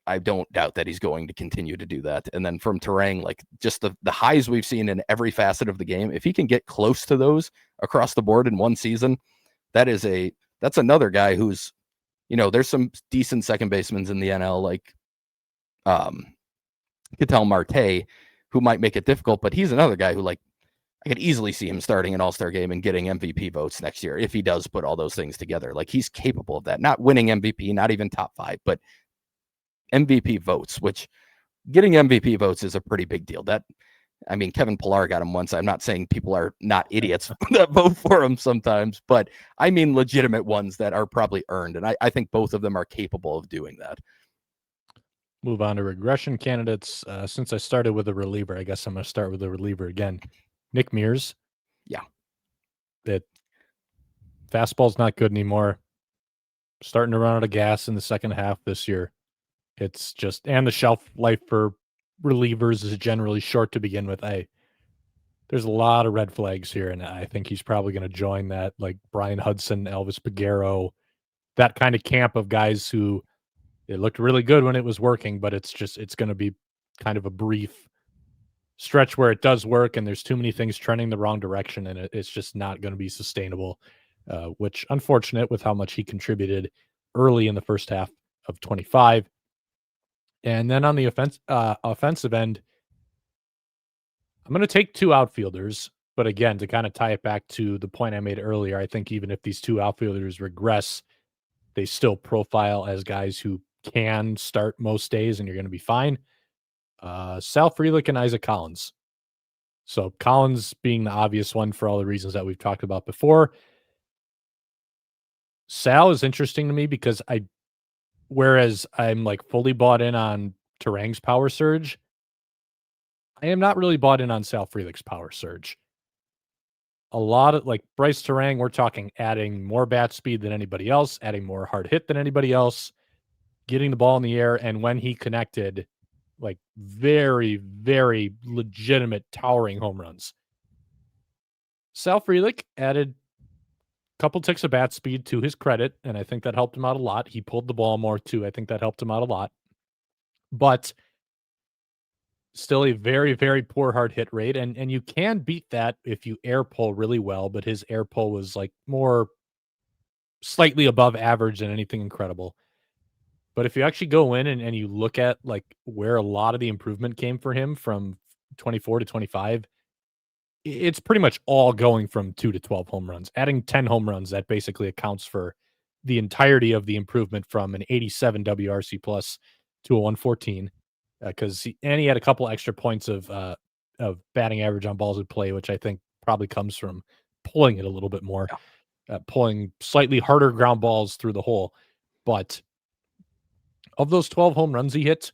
Speaker 2: I don't doubt that he's going to continue to do that. And then from Terang, like just the highs we've seen in every facet of the game, if he can get close to those across the board in one season, that's another guy who's, there's some decent second basemen in the NL, like Ketel Marte, who might make it difficult, but he's another guy who, like, I could easily see him starting an all-star game and getting MVP votes next year if he does put all those things together. Like, he's capable of that. Not winning MVP, not even top 5, but MVP votes, which getting MVP votes is a pretty big deal. Kevin Pillar got him once. I'm not saying people are not idiots that vote for him sometimes, but I mean legitimate ones that are probably earned. And I think both of them are capable of doing that.
Speaker 1: Move on to regression candidates. Since I started with a reliever, I guess I'm going to start with a reliever again. Nick Mears.
Speaker 2: Yeah.
Speaker 1: That fastball's not good anymore. Starting to run out of gas in the second half this year. It's just, and the shelf life for relievers is generally short to begin with. There's a lot of red flags here, and I think he's probably going to join that, like Brian Hudson, Elvis Peguero, that kind of camp of guys who it looked really good when it was working, but it's going to be kind of a brief stretch where it does work, and there's too many things trending the wrong direction, and it's just not going to be sustainable, which unfortunate with how much he contributed early in the first half of 25. And then on the offensive end, I'm going to take 2 outfielders, but again, to kind of tie it back to the point I made earlier, I think even if these 2 outfielders regress, they still profile as guys who can start most days, and you're going to be fine. Sal Frelick and Isaac Collins. So Collins being the obvious one for all the reasons that we've talked about before. Sal is interesting to me because whereas I'm like fully bought in on Terang's power surge, I am not really bought in on Sal Frelick's power surge. A lot of, like, Bryce Terang, we're talking adding more bat speed than anybody else, adding more hard hit than anybody else, getting the ball in the air, and when he connected, like, very, very legitimate towering home runs. Sal Frelick added a couple ticks of bat speed to his credit, and I think that helped him out a lot. He pulled the ball more too. I think that helped him out a lot. But still a very, very poor hard hit rate, and you can beat that if you air pull really well, but his air pull was like more slightly above average than anything incredible. But if you actually go in and you look at like where a lot of the improvement came for him from 24 to 25, it's pretty much all going from 2 to 12 home runs. Adding 10 home runs, that basically accounts for the entirety of the improvement from an 87 WRC plus to a 114. Because he had a couple extra points of batting average on balls in play, which I think probably comes from pulling it a little bit more, pulling slightly harder ground balls through the hole. But of those 12 home runs he hit,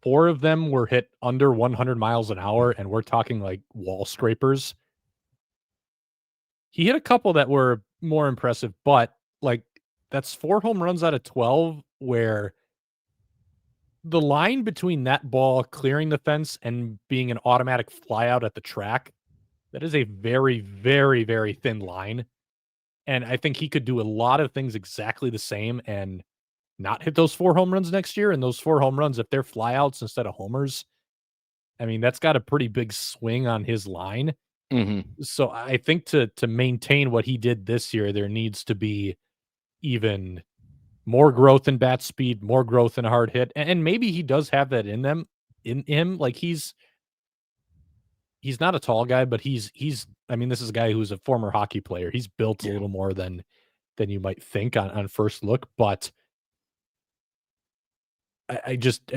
Speaker 1: 4 of them were hit under 100 miles an hour, and we're talking like wall scrapers. He hit a couple that were more impressive, but like that's 4 home runs out of 12 where the line between that ball clearing the fence and being an automatic flyout at the track, that is a very, very, very thin line. And I think he could do a lot of things exactly the same and not hit those 4 home runs next year. And those 4 home runs, if they're flyouts instead of homers, I mean, that's got a pretty big swing on his line.
Speaker 2: Mhm.
Speaker 1: So I think to maintain what he did this year, there needs to be even more growth in bat speed, more growth in a hard hit, and maybe he does have that in him. Like he's not a tall guy, but he's I mean, this is a guy who's a former hockey player. He's built a
Speaker 2: Yeah.
Speaker 1: little more than you might think on first look, but I just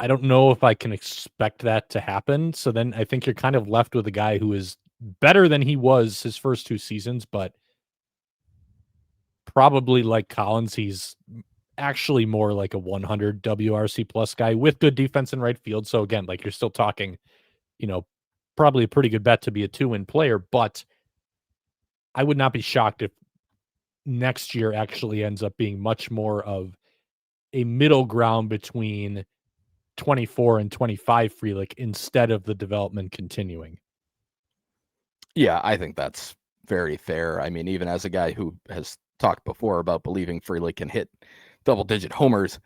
Speaker 1: I don't know if I can expect that to happen. So then I think you're kind of left with a guy who is better than he was his first 2 seasons, but probably like Collins, he's actually more like a 100 WRC plus guy with good defense in right field. So again, like you're still talking, you know, probably a pretty good bet to be a 2-win player, but I would not be shocked if next year actually ends up being much more of a middle ground between 24 and 25 Frelick instead of the development continuing.
Speaker 2: Yeah, I think that's very fair. I mean, even as a guy who has talked before about believing Freely can hit double-digit homers,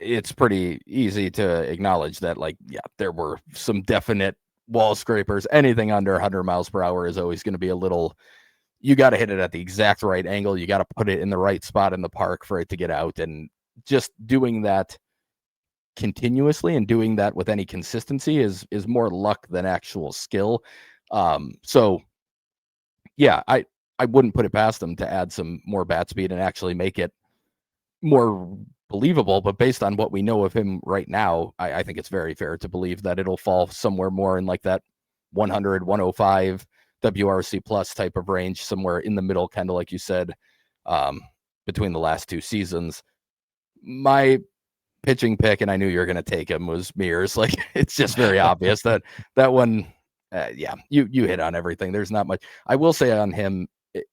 Speaker 2: it's pretty easy to acknowledge that, like, yeah, there were some definite wall scrapers. Anything under 100 miles per hour is always going to be a little. You got to hit it at the exact right angle. You got to put it in the right spot in the park for it to get out. And just doing that continuously and doing that with any consistency is more luck than actual skill. So yeah, I wouldn't put it past them to add some more bat speed and actually make it more believable. But based on what we know of him right now, I think it's very fair to believe that it'll fall somewhere more in like that 100, 105 WRC plus type of range, somewhere in the middle, kind of like you said, um, between the last 2 seasons. My pitching pick, and I knew you were going to take him, was Mears. Like, it's just very obvious that that one. Yeah, you hit on everything. There's not much I will say on him.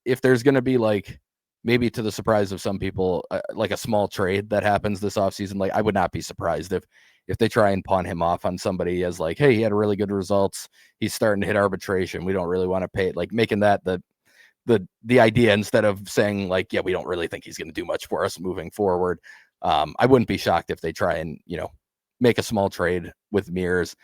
Speaker 2: If there's going to be like maybe to the surprise of some people, like a small trade that happens this offseason, like I would not be surprised if they try and pawn him off on somebody as like, hey, he had really good results. He's starting to hit arbitration. We don't really want to pay it. Like making that the idea instead of saying like, yeah, we don't really think he's going to do much for us moving forward. I wouldn't be shocked if they try and, make a small trade with Mears.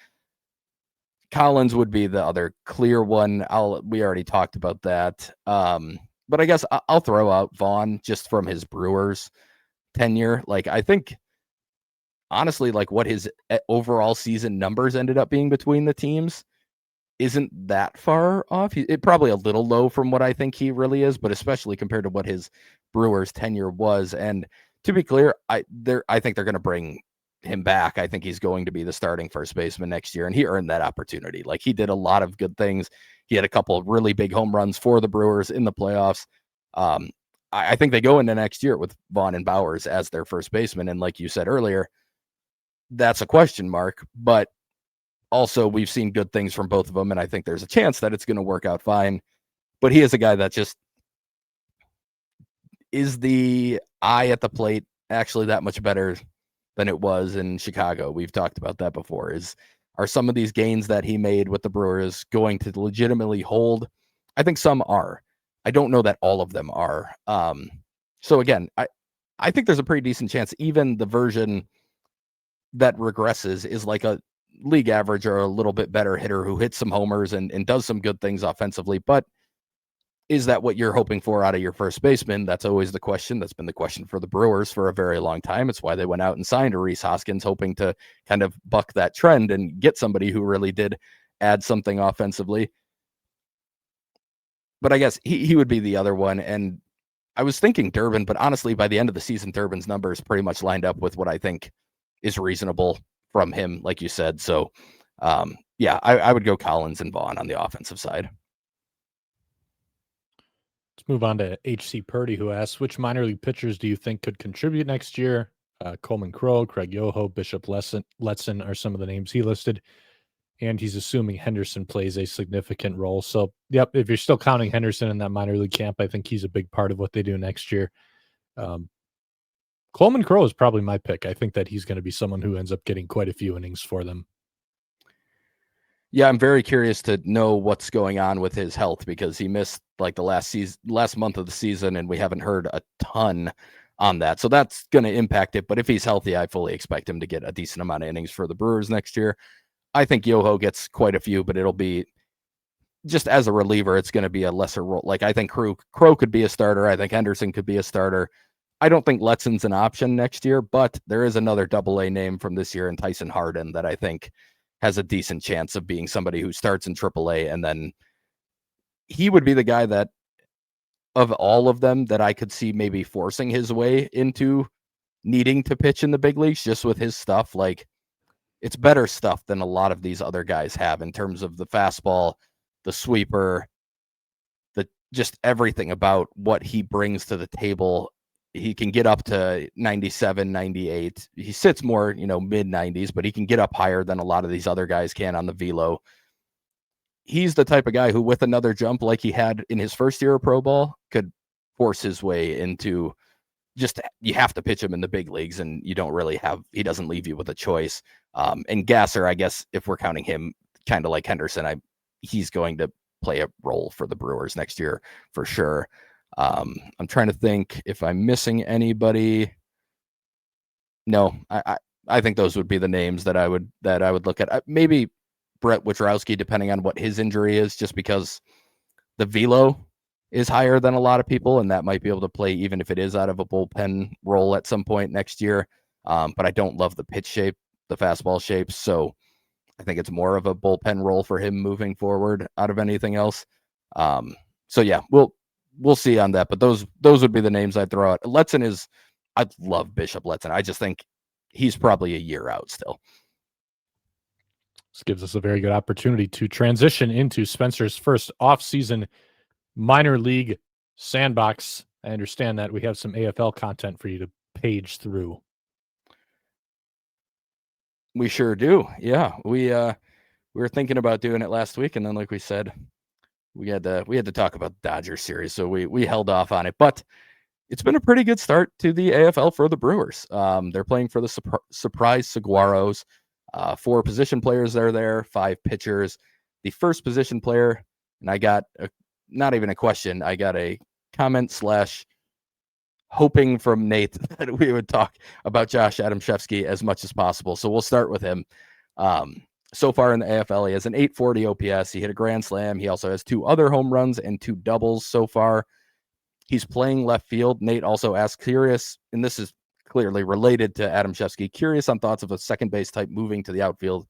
Speaker 2: Collins would be the other clear one. We already talked about that. But I guess I'll throw out Vaughn just from his Brewers tenure. Like, I think honestly, like what his overall season numbers ended up being between the teams isn't that far off. It probably a little low from what I think he really is, but especially compared to what his Brewers tenure was. And to be clear, I think they're going to bring him back. I think he's going to be the starting first baseman next year, and he earned that opportunity. Like he did a lot of good things. He had a couple of really big home runs for the Brewers in the playoffs. I think they go into next year with Vaughn and Bowers as their first baseman, and like you said earlier, that's a question mark, but also we've seen good things from both of them, and I think there's a chance that it's going to work out fine. But he is a guy that just is the eye at the plate actually that much better than it was in Chicago. We've talked about that before. Are some of these gains that he made with the Brewers going to legitimately hold? I think some are. I don't know that all of them are. So again, I think there's a pretty decent chance even the version that regresses is like a league average or a little bit better hitter who hits some homers and does some good things offensively. But is that what you're hoping for out of your first baseman? That's always the question. That's been the question for the Brewers for a very long time. It's why they went out and signed a Rhys Hoskins, hoping to kind of buck that trend and get somebody who really did add something offensively. But I guess he would be the other one. And I was thinking Durbin, but honestly, by the end of the season, Durbin's numbers pretty much lined up with what I think is reasonable from him, like you said. So, yeah, I would go Collins and Vaughn on the offensive side.
Speaker 1: Let's move on to HC Purdy, who asks, which minor league pitchers do you think could contribute next year? Coleman Crow, Craig Yoho, Bishop Letson are some of the names he listed. And he's assuming Henderson plays a significant role. So, yep, if you're still counting Henderson in that minor league camp, I think he's a big part of what they do next year. Coleman Crow is probably my pick. I think that he's going to be someone who ends up getting quite a few innings for them.
Speaker 2: Yeah, I'm very curious to know what's going on with his health because he missed like the last month of the season, and we haven't heard a ton on that. So that's going to impact it. But if he's healthy, I fully expect him to get a decent amount of innings for the Brewers next year. I think Yoho gets quite a few, but it'll be just as a reliever. It's going to be a lesser role. Like I think Crow could be a starter. I think Henderson could be a starter. I don't think Letson's an option next year, but there is another Double-A name from this year in Tyson Harden that I think has a decent chance of being somebody who starts in Triple-A, and then he would be the guy that of all of them that I could see maybe forcing his way into needing to pitch in the big leagues just with his stuff. Like it's better stuff than a lot of these other guys have in terms of the fastball, the sweeper, the just everything about what he brings to the table. He can get up to 97, 98. He sits more, mid 90s, but he can get up higher than a lot of these other guys can on the velo. He's the type of guy who, with another jump like he had in his first year of pro ball, could force his way into just you have to pitch him in the big leagues, and you don't really he doesn't leave you with a choice. And Gasser, I guess, if we're counting him kind of like Henderson, he's going to play a role for the Brewers next year for sure. I'm trying to think if I'm missing anybody. No, I think those would be the names that I would look at. Maybe Brett Wojciechowski, depending on what his injury is, just because the velo is higher than a lot of people, and that might be able to play even if it is out of a bullpen role at some point next year. But I don't love the pitch shape, the fastball shape, so I think it's more of a bullpen role for him moving forward out of anything else. So yeah, we'll see on that, but those would be the names I'd throw out. I love Bishop Letson. I just think he's probably a year out still.
Speaker 1: This gives us a very good opportunity to transition into Spencer's first off-season minor league sandbox. I understand that we have some AFL content for you to page through.
Speaker 2: We sure do. Yeah, we were thinking about doing it last week, and then like we said, we had to talk about the Dodgers series, so we held off on it. But it's been a pretty good start to the AFL for the Brewers. They're playing for the surprise Saguaros. 4 position players are there, 5 pitchers. The first position player, and I got not even a question, I got a comment / hoping from Nate that we would talk about Josh Adamshevsky as much as possible. So we'll start with him. So far in the AFL, he has an 840 OPS. He hit a grand slam. He also has 2 other home runs and 2 doubles so far. He's playing left field. Nate also asked, curious, and this is clearly related to Adamshevsky, curious on thoughts of a second base type moving to the outfield.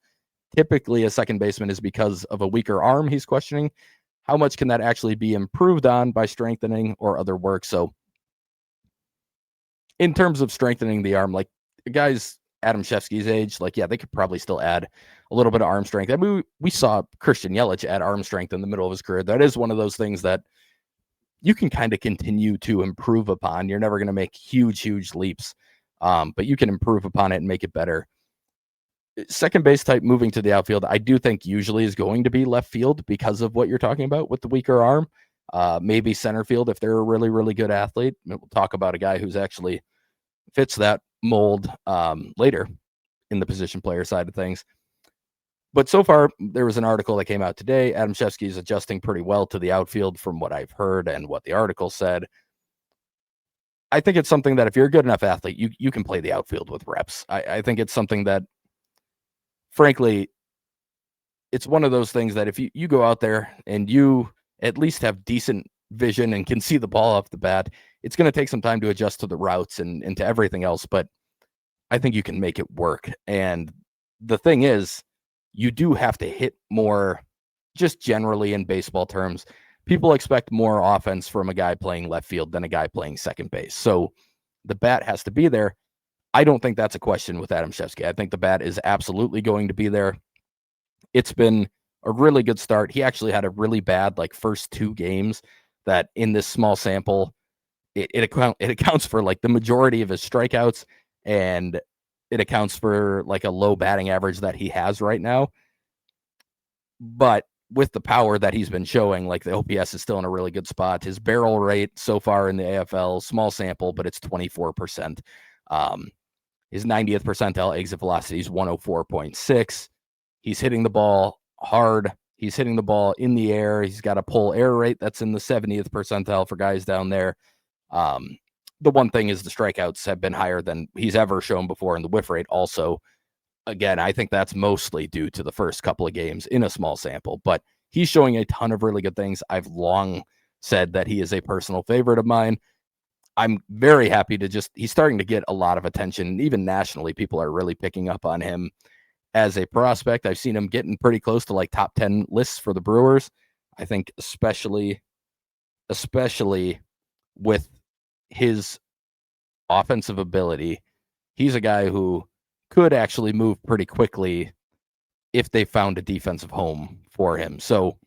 Speaker 2: Typically, a second baseman is because of a weaker arm, he's questioning. How much can that actually be improved on by strengthening or other work? So in terms of strengthening the arm, like guys Adamshevsky's age, like, yeah, they could probably still add a little bit of arm strength. I mean, we saw Christian Yelich add arm strength in the middle of his career. That is one of those things that you can kind of continue to improve upon. You're never going to make huge leaps, but you can improve upon it and make it better. Second base type moving to the outfield, I do think usually is going to be left field because of what you're talking about with the weaker arm. Maybe center field if they're a really good athlete. We'll talk about a guy who's actually fits that mold later in the position player side of things. But so far, there was an article that came out today. Adamshevsky is adjusting pretty well to the outfield from what I've heard and what the article said. I think it's something that if you're a good enough athlete, you can play the outfield with reps. I think it's something that, frankly, it's one of those things that if you go out there and you at least have decent vision and can see the ball off the bat, it's going to take some time to adjust to the routes and to everything else. But I think you can make it work. And the thing is, you do have to hit more, just generally in baseball terms. People expect more offense from a guy playing left field than a guy playing second base. So the bat has to be there. I don't think that's a question with Adamshevsky. I think the bat is absolutely going to be there. It's been a really good start. He actually had a really bad first 2 games that in this small sample, it accounts for the majority of his strikeouts, and it accounts for a low batting average that he has right now. But with the power that he's been showing, the OPS is still in a really good spot. His barrel rate so far in the AFL, small sample, but it's 24%. His 90th percentile exit velocity is 104.6. He's hitting the ball hard. He's hitting the ball in the air. He's got a pull air rate that's in the 70th percentile for guys down there. The one thing is the strikeouts have been higher than he's ever shown before, and the whiff rate also. Again, I think that's mostly due to the first couple of games in a small sample, but he's showing a ton of really good things. I've long said that he is a personal favorite of mine. I'm very happy to he's starting to get a lot of attention. Even nationally, people are really picking up on him as a prospect. I've seen him getting pretty close to like top 10 lists for the Brewers. I think especially with his offensive ability, he's a guy who could actually move pretty quickly if they found a defensive home for him. So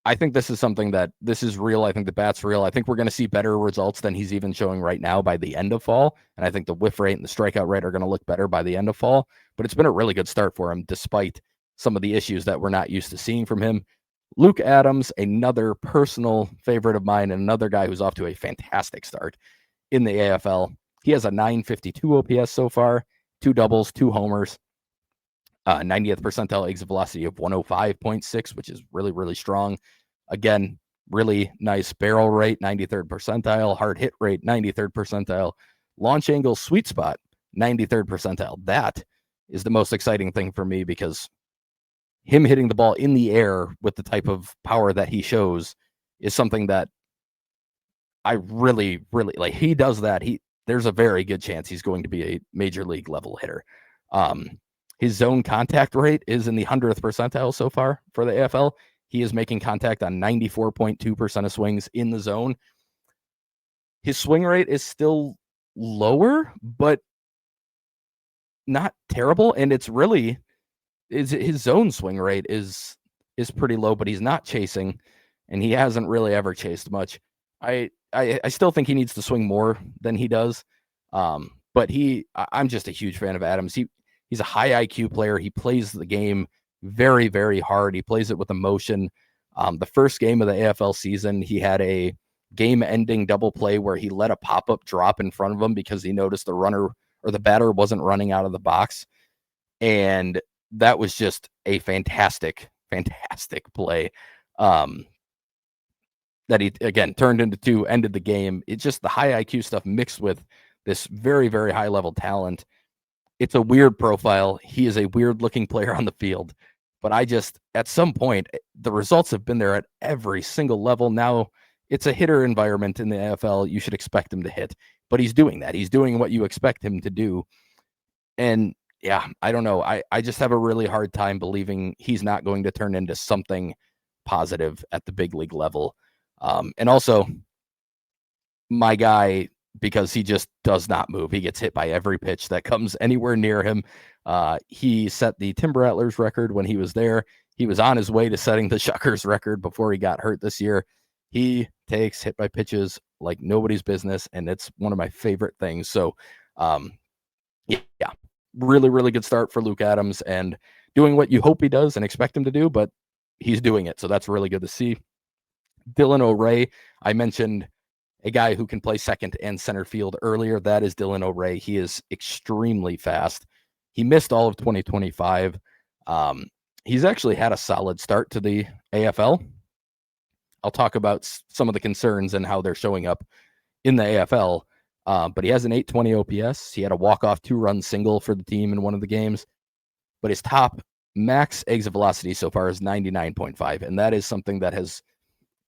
Speaker 2: I think this is something this is real. I think the bat's real. I think we're going to see better results than he's even showing right now by the end of fall. And I think the whiff rate and the strikeout rate are going to look better by the end of fall. But it's been a really good start for him, despite some of the issues that we're not used to seeing from him. Luke Adams, another personal favorite of mine, and another guy who's off to a fantastic start in the AFL. He has a 952 OPS so far, 2 doubles, 2 homers, 90th percentile exit velocity of 105.6, which is really, really strong. Again, really nice barrel rate, 93rd percentile, hard hit rate, 93rd percentile, launch angle sweet spot, 93rd percentile. That is the most exciting thing for me, because him hitting the ball in the air with the type of power that he shows is something that I really, really like. He does that. There's a very good chance he's going to be a major league level hitter. His zone contact rate is in the 100th percentile so far for the AFL. He is making contact on 94.2% of swings in the zone. His swing rate is still lower, but not terrible. And it's really his zone swing rate is pretty low, but he's not chasing, and he hasn't really ever chased much. I still think he needs to swing more than he does. But I'm just a huge fan of Adams. He's a high IQ player. He plays the game very, very hard. He plays it with emotion. The first game of the AFL season, he had a game-ending double play where he let a pop-up drop in front of him because he noticed the runner or the batter wasn't running out of the box. And that was just a fantastic, fantastic play. That he, again, turned into 2, ended the game. It's just the high IQ stuff mixed with this very, very high-level talent. It's a weird profile. He is a weird-looking player on the field. But at some point, the results have been there at every single level. Now, it's a hitter environment in the AFL. You should expect him to hit. But he's doing that. He's doing what you expect him to do. And, yeah, I don't know. I just have a really hard time believing he's not going to turn into something positive at the big league level. And also, my guy, because he just does not move. He gets hit by every pitch that comes anywhere near him. He set the Timber Rattlers record when he was there. He was on his way to setting the Shuckers record before he got hurt this year. He takes hit by pitches like nobody's business, and it's one of my favorite things. So, yeah, really, really good start for Luke Adams, and doing what you hope he does and expect him to do, but he's doing it. So that's really good to see. Dylan O'Ray, I mentioned a guy who can play second and center field earlier. That is Dylan O'Ray. He is extremely fast. He missed all of 2025. He's actually had a solid start to the AFL. I'll talk about some of the concerns and how they're showing up in the AFL. But he has an 820 OPS. He had a walk-off 2-run single for the team in one of the games. But his top max exit velocity so far is 99.5. And that is something that has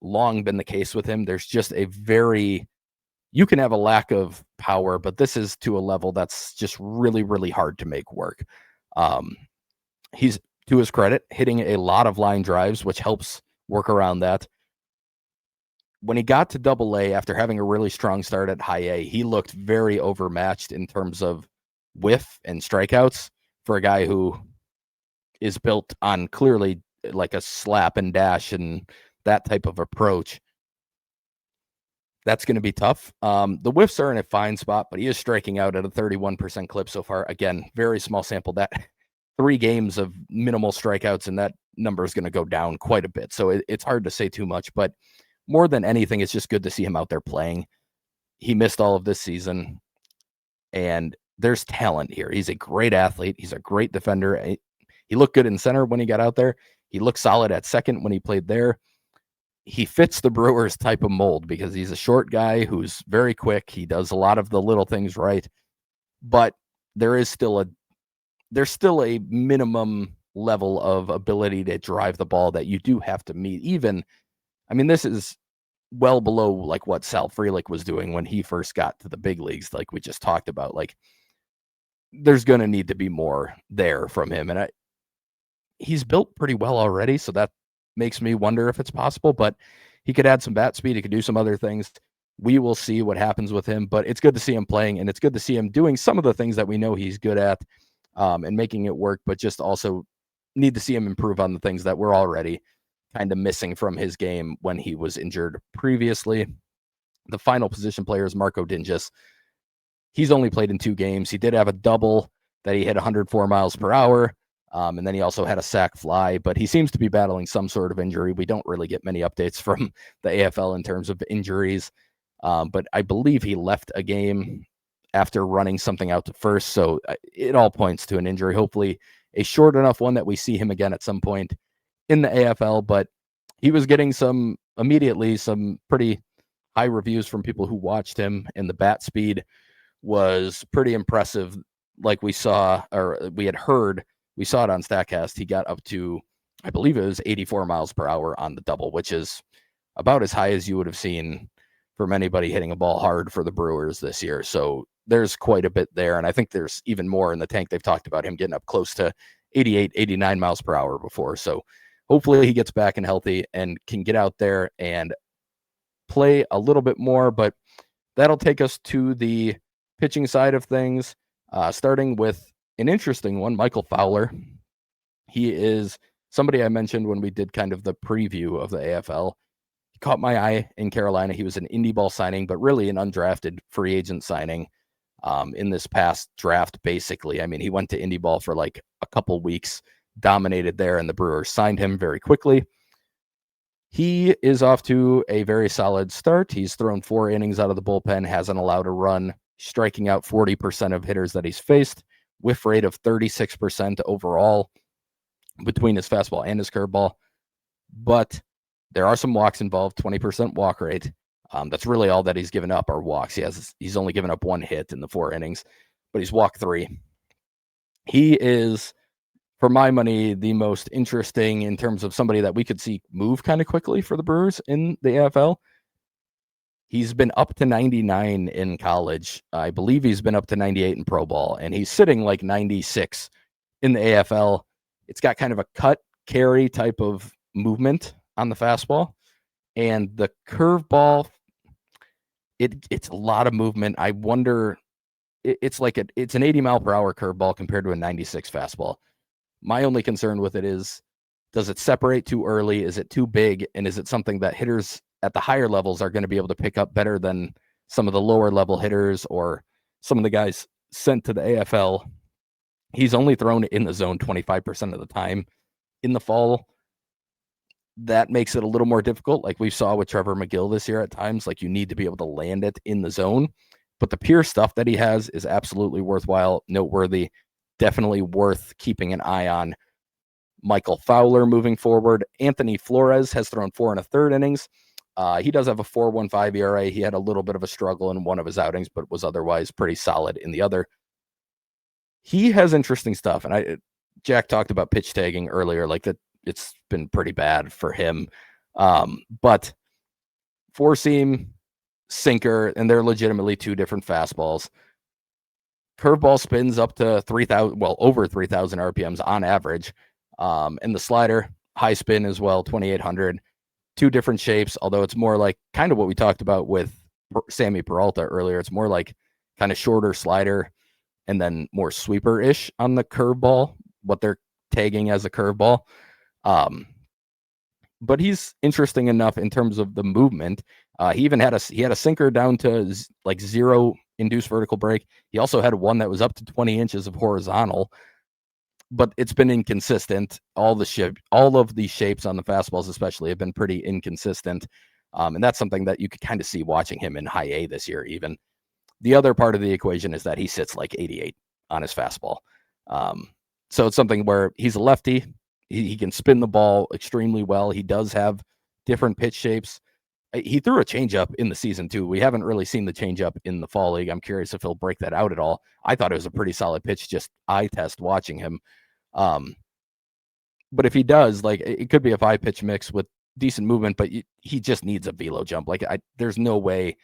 Speaker 2: long been the case with him. There's just you can have a lack of power, but this is to a level that's just really, really hard to make work. He's, to his credit, hitting a lot of line drives, which helps work around that. When he got to Double-A after having a really strong start at High A, he looked very overmatched in terms of whiff and strikeouts for a guy who is built on clearly like a slap and dash and that type of approach. That's going to be tough. The whiffs are in a fine spot, but he is striking out at a 31% clip so far. Again, very small sample. That 3 games of minimal strikeouts, and that number is going to go down quite a bit. So it's hard to say too much, but more than anything, it's just good to see him out there playing. He missed all of this season, and there's talent here. He's a great athlete. He's a great defender. He looked good in center when he got out there. He looked solid at second when he played there. He fits the Brewers type of mold because he's a short guy who's very quick. He does a lot of the little things right, but there's still a minimum level of ability to drive the ball that you do have to meet. This is well below like what Sal Frelick was doing when he first got to the big leagues, like we just talked about. Like, there's going to need to be more there from him, and he's built pretty well already, so that makes me wonder if it's possible, but he could add some bat speed. He could do some other things. We will see what happens with him, but it's good to see him playing, and it's good to see him doing some of the things that we know he's good at, and making it work, but just also need to see him improve on the things that we're already kind of missing from his game when he was injured previously. The final position player is Marco Dinges. He's only played in 2 games. He did have a double that he hit 104 miles per hour. And then he also had a sac fly, but he seems to be battling some sort of injury. We don't really get many updates from the AFL in terms of injuries. But I believe he left a game after running something out to first. So it all points to an injury. Hopefully a short enough one that we see him again at some point in the AFL. But he was getting some pretty high reviews from people who watched him, and the bat speed was pretty impressive. Like we saw, or we had heard, we saw it on StatCast. He got up to, I believe it was 84 miles per hour on the double, which is about as high as you would have seen from anybody hitting a ball hard for the Brewers this year. So there's quite a bit there. And I think there's even more in the tank. They've talked about him getting up close to 88, 89 miles per hour before. So hopefully he gets back and healthy and can get out there and play a little bit more. But that'll take us to the pitching side of things, starting with an interesting one, Michael Fowler. He is somebody I mentioned when we did kind of the preview of the AFL. He caught my eye in Carolina. He was an indie ball signing, but really an undrafted free agent signing in this past draft, basically. I mean, he went to indie ball for like a couple weeks, dominated there, and the Brewers signed him very quickly. He is off to a very solid start. He's thrown 4 innings out of the bullpen, hasn't allowed a run, striking out 40% of hitters that he's faced, whiff rate of 36% overall between his fastball and his curveball. But there are some walks involved, 20% walk rate. That's really all that he's given up are walks. He's only given up 1 hit in the 4 innings, but he's walked 3. He is, for my money, the most interesting in terms of somebody that we could see move kind of quickly for the Brewers in the AFL. He's been up to 99 in college. I believe he's been up to 98 in pro ball, and he's sitting like 96 in the AFL. It's got kind of a cut carry type of movement on the fastball, and the curveball, it's a lot of movement. I wonder, it's an 80 mile per hour curveball compared to a 96 fastball. My only concern with it is, does it separate too early? Is it too big? And is it something that hitters at the higher levels are going to be able to pick up better than some of the lower level hitters or some of the guys sent to the AFL? He's only thrown in the zone 25% of the time in the fall. That makes it a little more difficult. Like we saw with Trevor McGill this year at times, like you need to be able to land it in the zone, but the pure stuff that he has is absolutely worthwhile, noteworthy, definitely worth keeping an eye on. Michael Fowler moving forward. Anthony Flores has thrown 4 1/3 innings. He does have a 4.15 ERA. He had a little bit of a struggle in one of his outings, but was otherwise pretty solid in the other. He has interesting stuff, and Jack talked about pitch tagging earlier, like that it's been pretty bad for him. But 4-seam, sinker, and they're legitimately 2 different fastballs. Curveball spins up to 3,000, well, over 3,000 RPMs on average. And the slider, high spin as well, 2,800. 2 different shapes, although it's more like kind of what we talked about with Sammy Peralta earlier. It's more like kind of shorter slider and then more sweeper-ish on the curveball, what they're tagging as a curveball. But he's interesting enough in terms of the movement. He even had a sinker down to like 0 induced vertical break. He also had one that was up to 20 inches of horizontal, but it's been inconsistent. All of the shapes on the fastballs especially have been pretty inconsistent. And that's something that you could kind of see watching him in high A this year even. The other part of the equation is that he sits like 88 on his fastball. So it's something where he's a lefty. He can spin the ball extremely well. He does have different pitch shapes. He threw a changeup in the season too. We haven't really seen the changeup in the fall league. I'm curious if he'll break that out at all. I thought it was a pretty solid pitch, just eye test watching him. But if he does, like, it could be a 5-pitch mix with decent movement, but he just needs a velo jump. Like, there's no way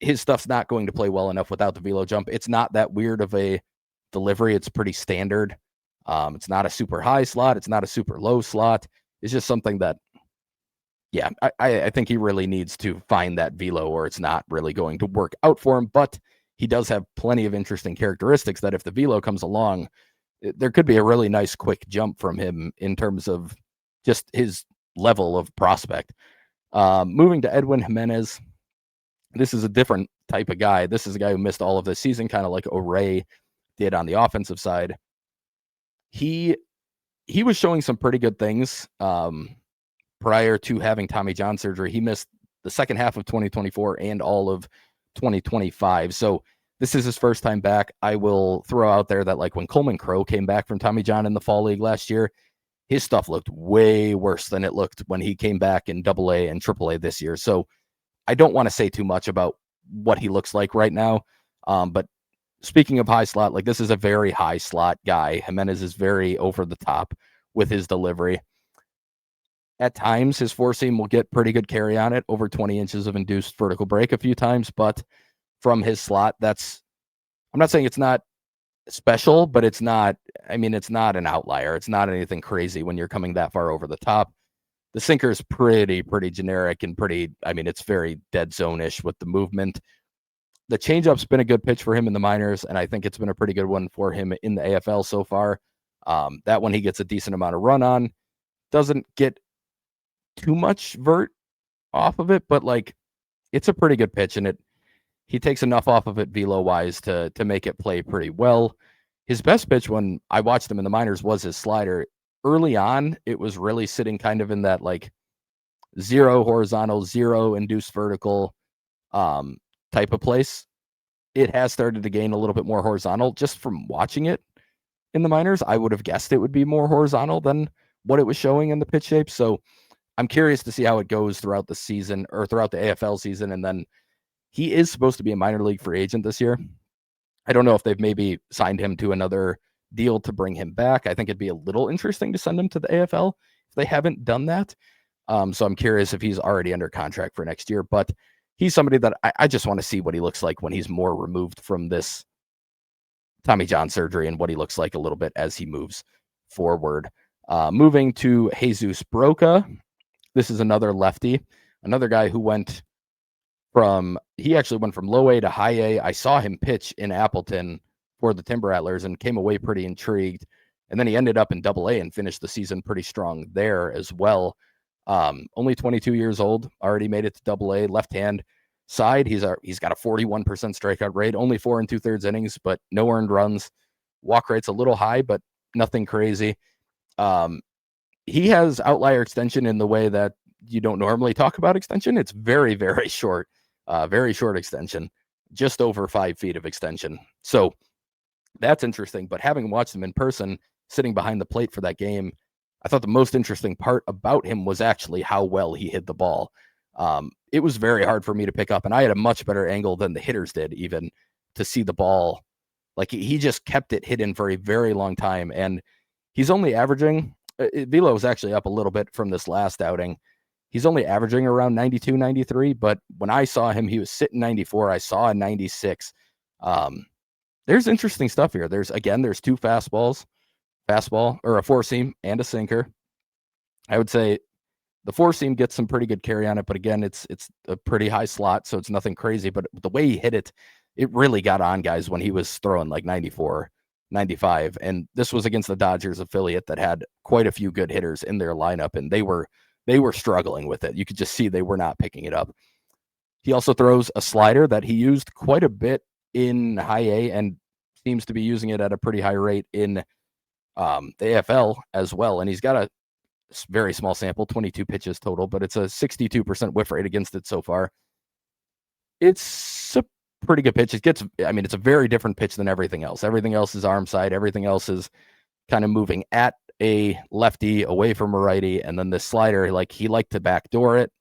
Speaker 2: his stuff's not going to play well enough without the velo jump. It's not that weird of a delivery. It's pretty standard. It's not a super high slot. It's not a super low slot. It's just something that, yeah, I think he really needs to find that velo, or it's not really going to work out for him. But he does have plenty of interesting characteristics that if the velo comes along, there could be a really nice quick jump from him in terms of just his level of prospect. Moving to Edwin Jimenez, this is a different type of guy. This is a guy who missed all of this season, kind of like O'Ray did on the offensive side. He was showing some pretty good things prior to having Tommy John surgery. He missed the second half of 2024 and all of 2025. So this is his first time back. I will throw out there that, like, when Coleman Crow came back from Tommy John in the fall league last year, his stuff looked way worse than it looked when he came back in AA and AAA this year. So I don't want to say too much about what he looks like right now. But speaking of high slot, like, this is a very high slot guy. Jimenez is very over the top with his delivery. At times, his four seam will get pretty good carry on it, over 20 inches of induced vertical break a few times, but from his slot, I'm not saying it's not special, but it's not an outlier. It's not anything crazy when you're coming that far over the top. The sinker is pretty generic and it's very dead zone-ish with the movement. The changeup's been a good pitch for him in the minors, and I think it's been a pretty good one for him in the AFL so far. That one he gets a decent amount of run on. Doesn't get too much vert off of it, but, like, it's a pretty good pitch, and he takes enough off of it velo-wise to make it play pretty well. His best pitch when I watched him in the minors was his slider. Early on, it was really sitting kind of in that, like, 0 horizontal, 0 induced vertical type of place. It has started to gain a little bit more horizontal. Just from watching it in the minors, I would have guessed it would be more horizontal than what it was showing in the pitch shape. So I'm curious to see how it goes throughout the season, or throughout the AFL season. And then he is supposed to be a minor league free agent this year. I don't know if they've maybe signed him to another deal to bring him back. I think it'd be a little interesting to send him to the AFL if they haven't done that. So I'm curious if he's already under contract for next year, but he's somebody that I just want to see what he looks like when he's more removed from this Tommy John surgery and what he looks like a little bit as he moves forward. Moving to Jesus Broca. This is another lefty, another guy who actually went from low A to high A. I saw him pitch in Appleton for the Timber Rattlers and came away pretty intrigued. And then he ended up in Double A and finished the season pretty strong there as well. Only 22 years old, already made it to Double A. Left-hand side, he's got a 41% strikeout rate, only 4 2/3 innings, but no earned runs. Walk rate's a little high, but nothing crazy. He has outlier extension in the way that you don't normally talk about extension. It's very, very short extension, just over 5 feet of extension. So that's interesting. But having watched him in person, sitting behind the plate for that game, I thought the most interesting part about him was actually how well he hit the ball. It was very hard for me to pick up, and I had a much better angle than the hitters did even to see the ball. Like, he just kept it hidden for a very long time, and he's only averaging, velo was actually up a little bit from this last outing. He's only averaging around 92, 93, but when I saw him, he was sitting 94. I saw a 96. There's interesting stuff here. There's 2 fastball or a 4-seam and a sinker. I would say the 4-seam gets some pretty good carry on it, but again, it's a pretty high slot, so it's nothing crazy. But the way he hit it, it really got on guys when he was throwing like 94, 95. And this was against the Dodgers affiliate that had quite a few good hitters in their lineup, and they were struggling with it. You could just see they were not picking it up. He also throws a slider that he used quite a bit in high A and seems to be using it at a pretty high rate in the AFL as well. And he's got a very small sample, 22 pitches total, but it's a 62% whiff rate against it so far. It's a pretty good pitch. It's a very different pitch than everything else. Everything else is arm side. Everything else is kind of moving at a lefty away from a righty, and then this slider, like he liked to backdoor it.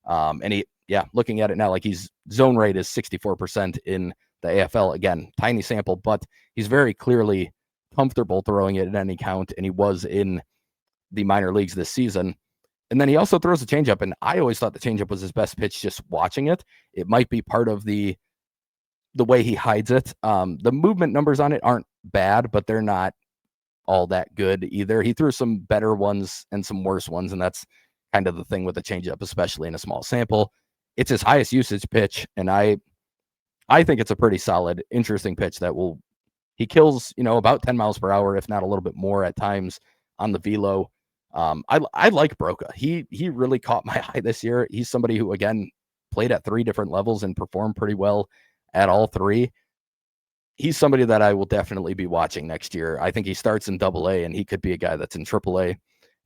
Speaker 2: And he, looking at it now, like he's zone rate is 64% in the AFL. Again, tiny sample, but he's very clearly comfortable throwing it at any count, and he was in the minor leagues this season. And then he also throws a changeup, and I always thought the changeup was his best pitch just watching it. It might be part of the way he hides it. The movement numbers on it aren't bad, but they're not all that good either. He threw some better ones and some worse ones, and that's kind of the thing with the changeup, especially in a small sample. It's his highest usage pitch, and I think it's a pretty solid, interesting pitch that he kills, about 10 miles per hour, if not a little bit more at times on the velo. I like Broca. He really caught my eye this year. He's somebody who, again, played at 3 different levels and performed pretty well at all 3. He's somebody that I will definitely be watching next year. I think he starts in AA, and he could be a guy that's in AAA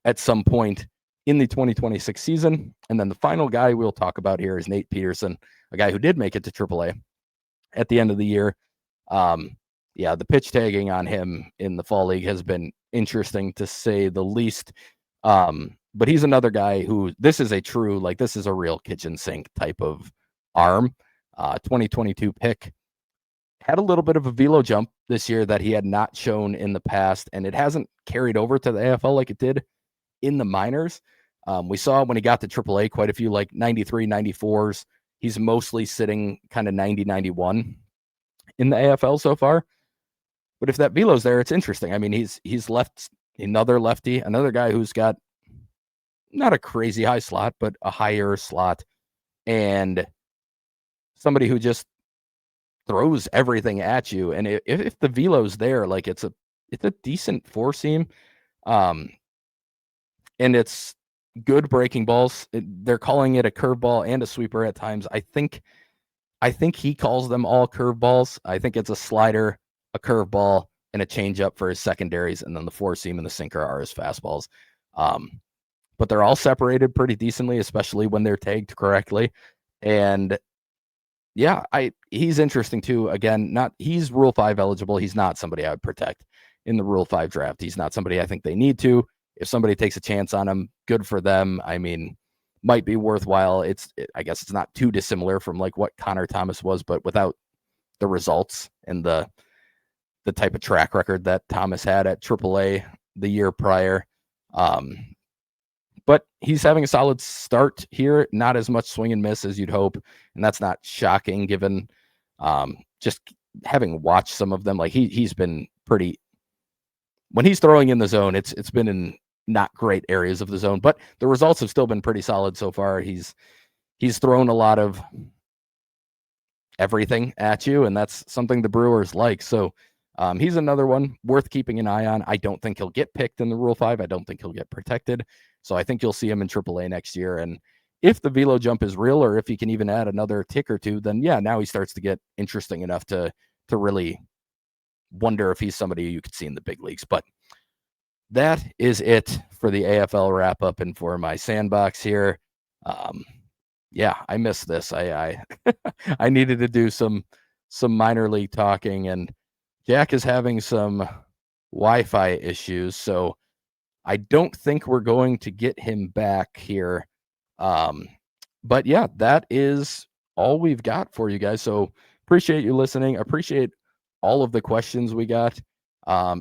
Speaker 2: at some point in the 2026 season. And then the final guy we'll talk about here is Nate Peterson, a guy who did make it to AAA at the end of the year. The pitch tagging on him in the fall league has been interesting, to say the least. But he's another guy who, this is a real kitchen sink type of arm. 2022 pick. Had a little bit of a velo jump this year that he had not shown in the past, and it hasn't carried over to the AFL like it did in the minors. We saw when he got to AAA quite a few like 93, 94s. He's mostly sitting kind of 90, 91 in the AFL so far. But if that velo's there, it's interesting. I mean, he's left another lefty, another guy who's got not a crazy high slot, but a higher slot, and somebody who just throws everything at you. And if the velo's there, like it's a decent 4-seam, and it's good breaking balls. They're calling it a curveball and a sweeper at times. I think he calls them all curveballs. I think it's a slider, a curveball, and a changeup for his secondaries, and then the 4-seam and the sinker are his fastballs. But they're all separated pretty decently, especially when they're tagged correctly. And he's interesting too. Again, he's Rule 5 eligible. He's not somebody I would protect in the Rule 5 draft. He's not somebody I think they need to. If somebody takes a chance on him, good for them. I mean, might be worthwhile. I guess it's not too dissimilar from like what Connor Thomas was, but without the results and the type of track record that Thomas had at AAA the year prior. But he's having a solid start here. Not as much swing and miss as you'd hope, and that's not shocking given just having watched some of them. Like he's been pretty. When he's throwing in the zone, it's been in not great areas of the zone, but the results have still been pretty solid so far. He's thrown a lot of everything at you, and that's something the Brewers like. So he's another one worth keeping an eye on. I don't think he'll get picked in the Rule 5. I don't think he'll get protected. So I think you'll see him in AAA next year. And if the velo jump is real, or if he can even add another tick or two, then now he starts to get interesting enough to really wonder if he's somebody you could see in the big leagues. But that is it for the AFL wrap up and for my sandbox here. I missed this. I I needed to do some minor league talking, and Jack is having some Wi-Fi issues, so I don't think we're going to get him back here. But that is all we've got for you guys. So appreciate you listening. Appreciate all of the questions we got.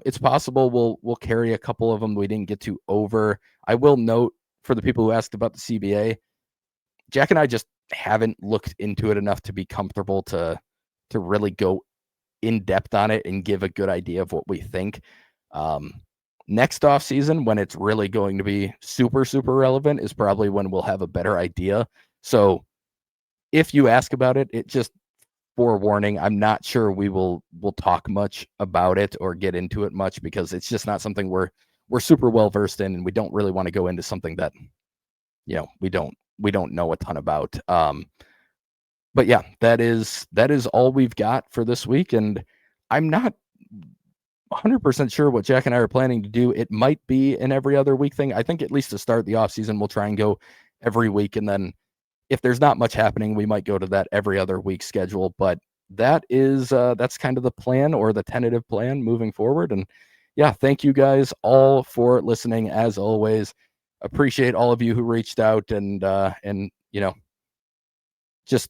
Speaker 2: It's possible we'll carry a couple of them we didn't get to over. I will note for the people who asked about the CBA, Jack and I just haven't looked into it enough to be comfortable to really go in depth on it and give a good idea of what we think. Next off season, when it's really going to be super, super relevant, is probably when we'll have a better idea. So if you ask about it, it just forewarning, I'm not sure we'll talk much about it or get into it much, because it's just not something we're super well versed in, and we don't really want to go into something that we don't know a ton about. But that is all we've got for this week, and I'm not 100% sure what Jack and I are planning to do. It might be an every other week thing. I think at least to start the offseason, we'll try and go every week, and then if there's not much happening, we might go to that every other week schedule. But that is that's kind of the plan, or the tentative plan moving forward. And yeah, thank you guys all for listening. As always, appreciate all of you who reached out and just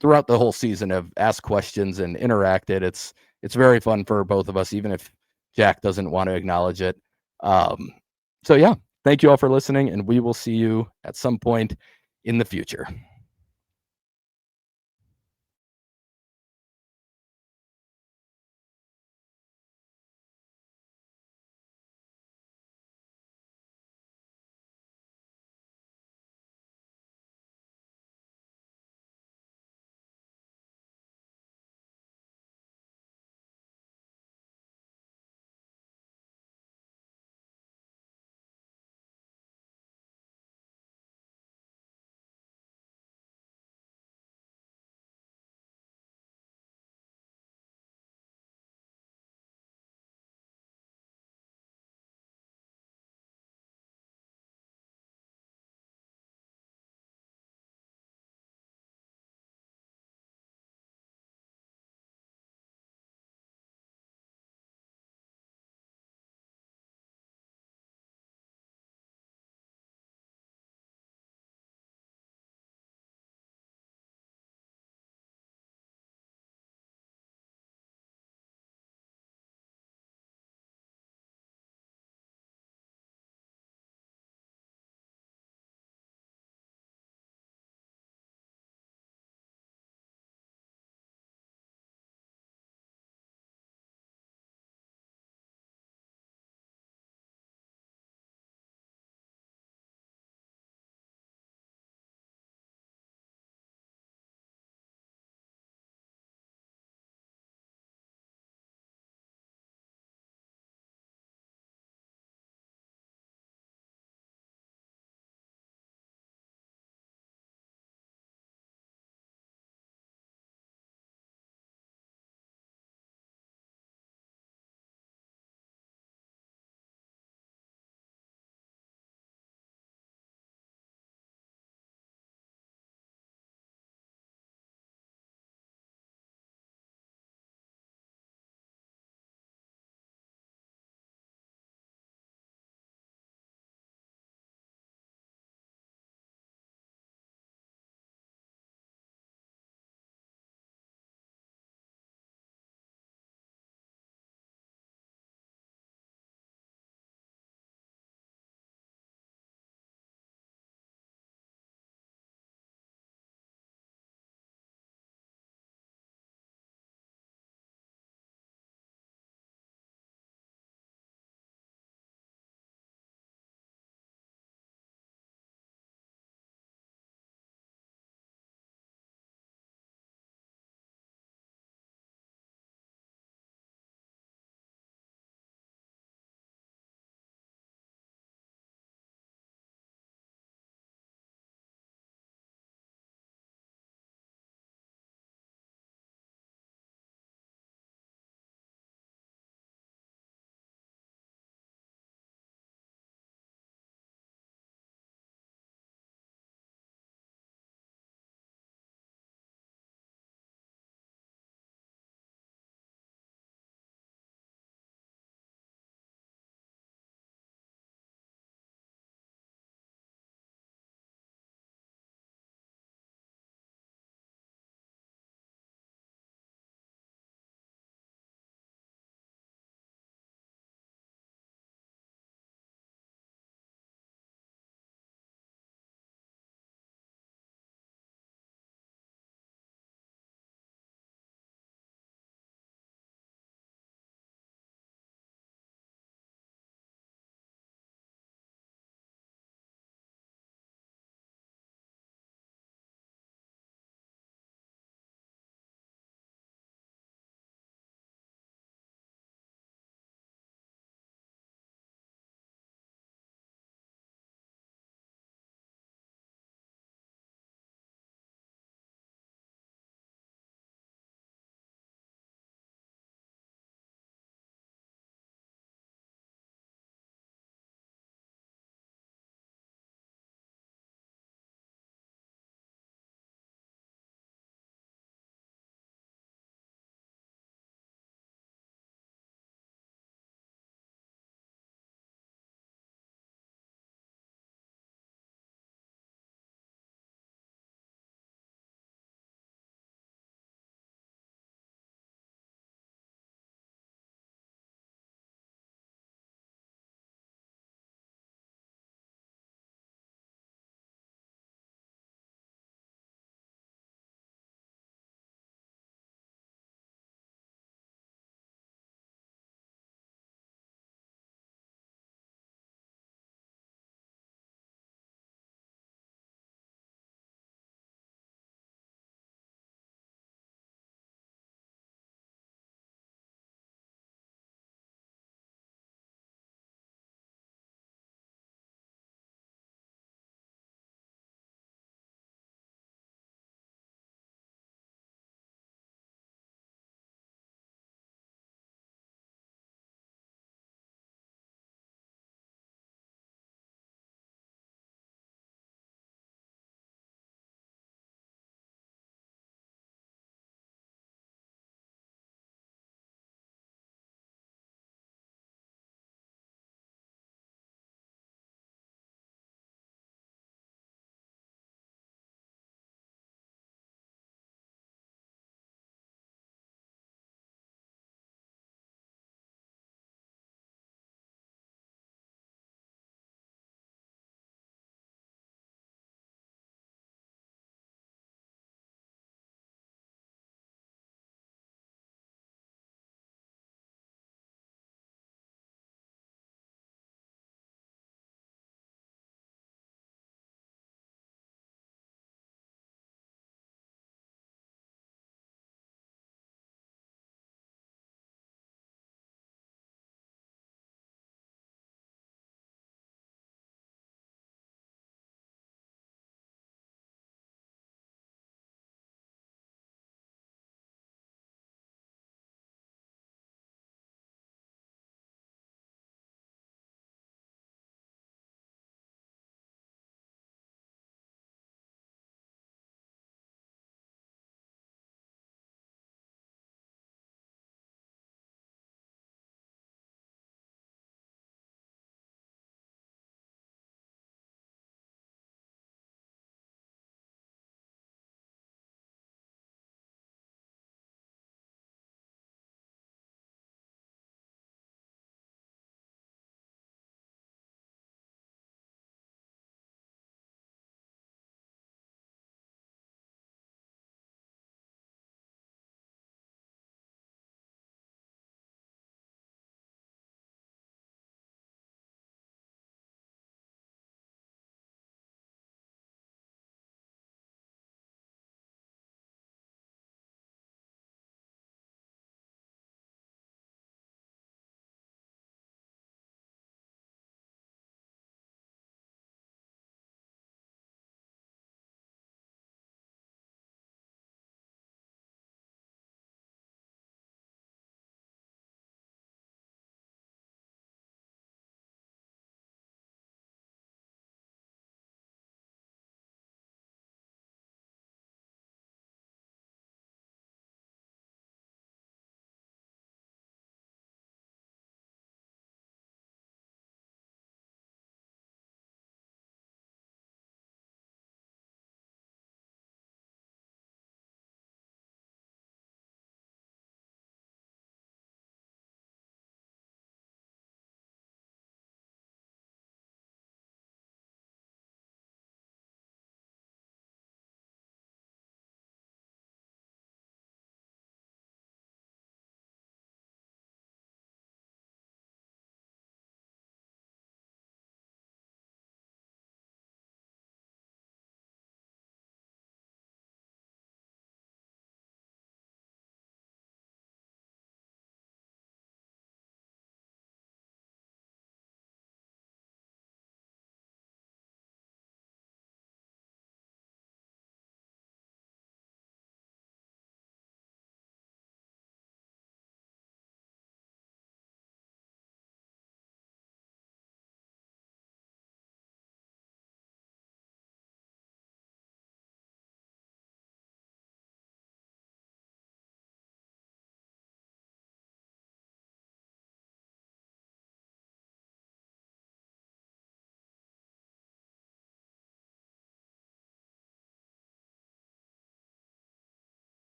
Speaker 2: throughout the whole season have asked questions and interacted. It's very fun for both of us, even if Jack doesn't want to acknowledge it. So yeah, thank you all for listening, and we will see you at some point in the future.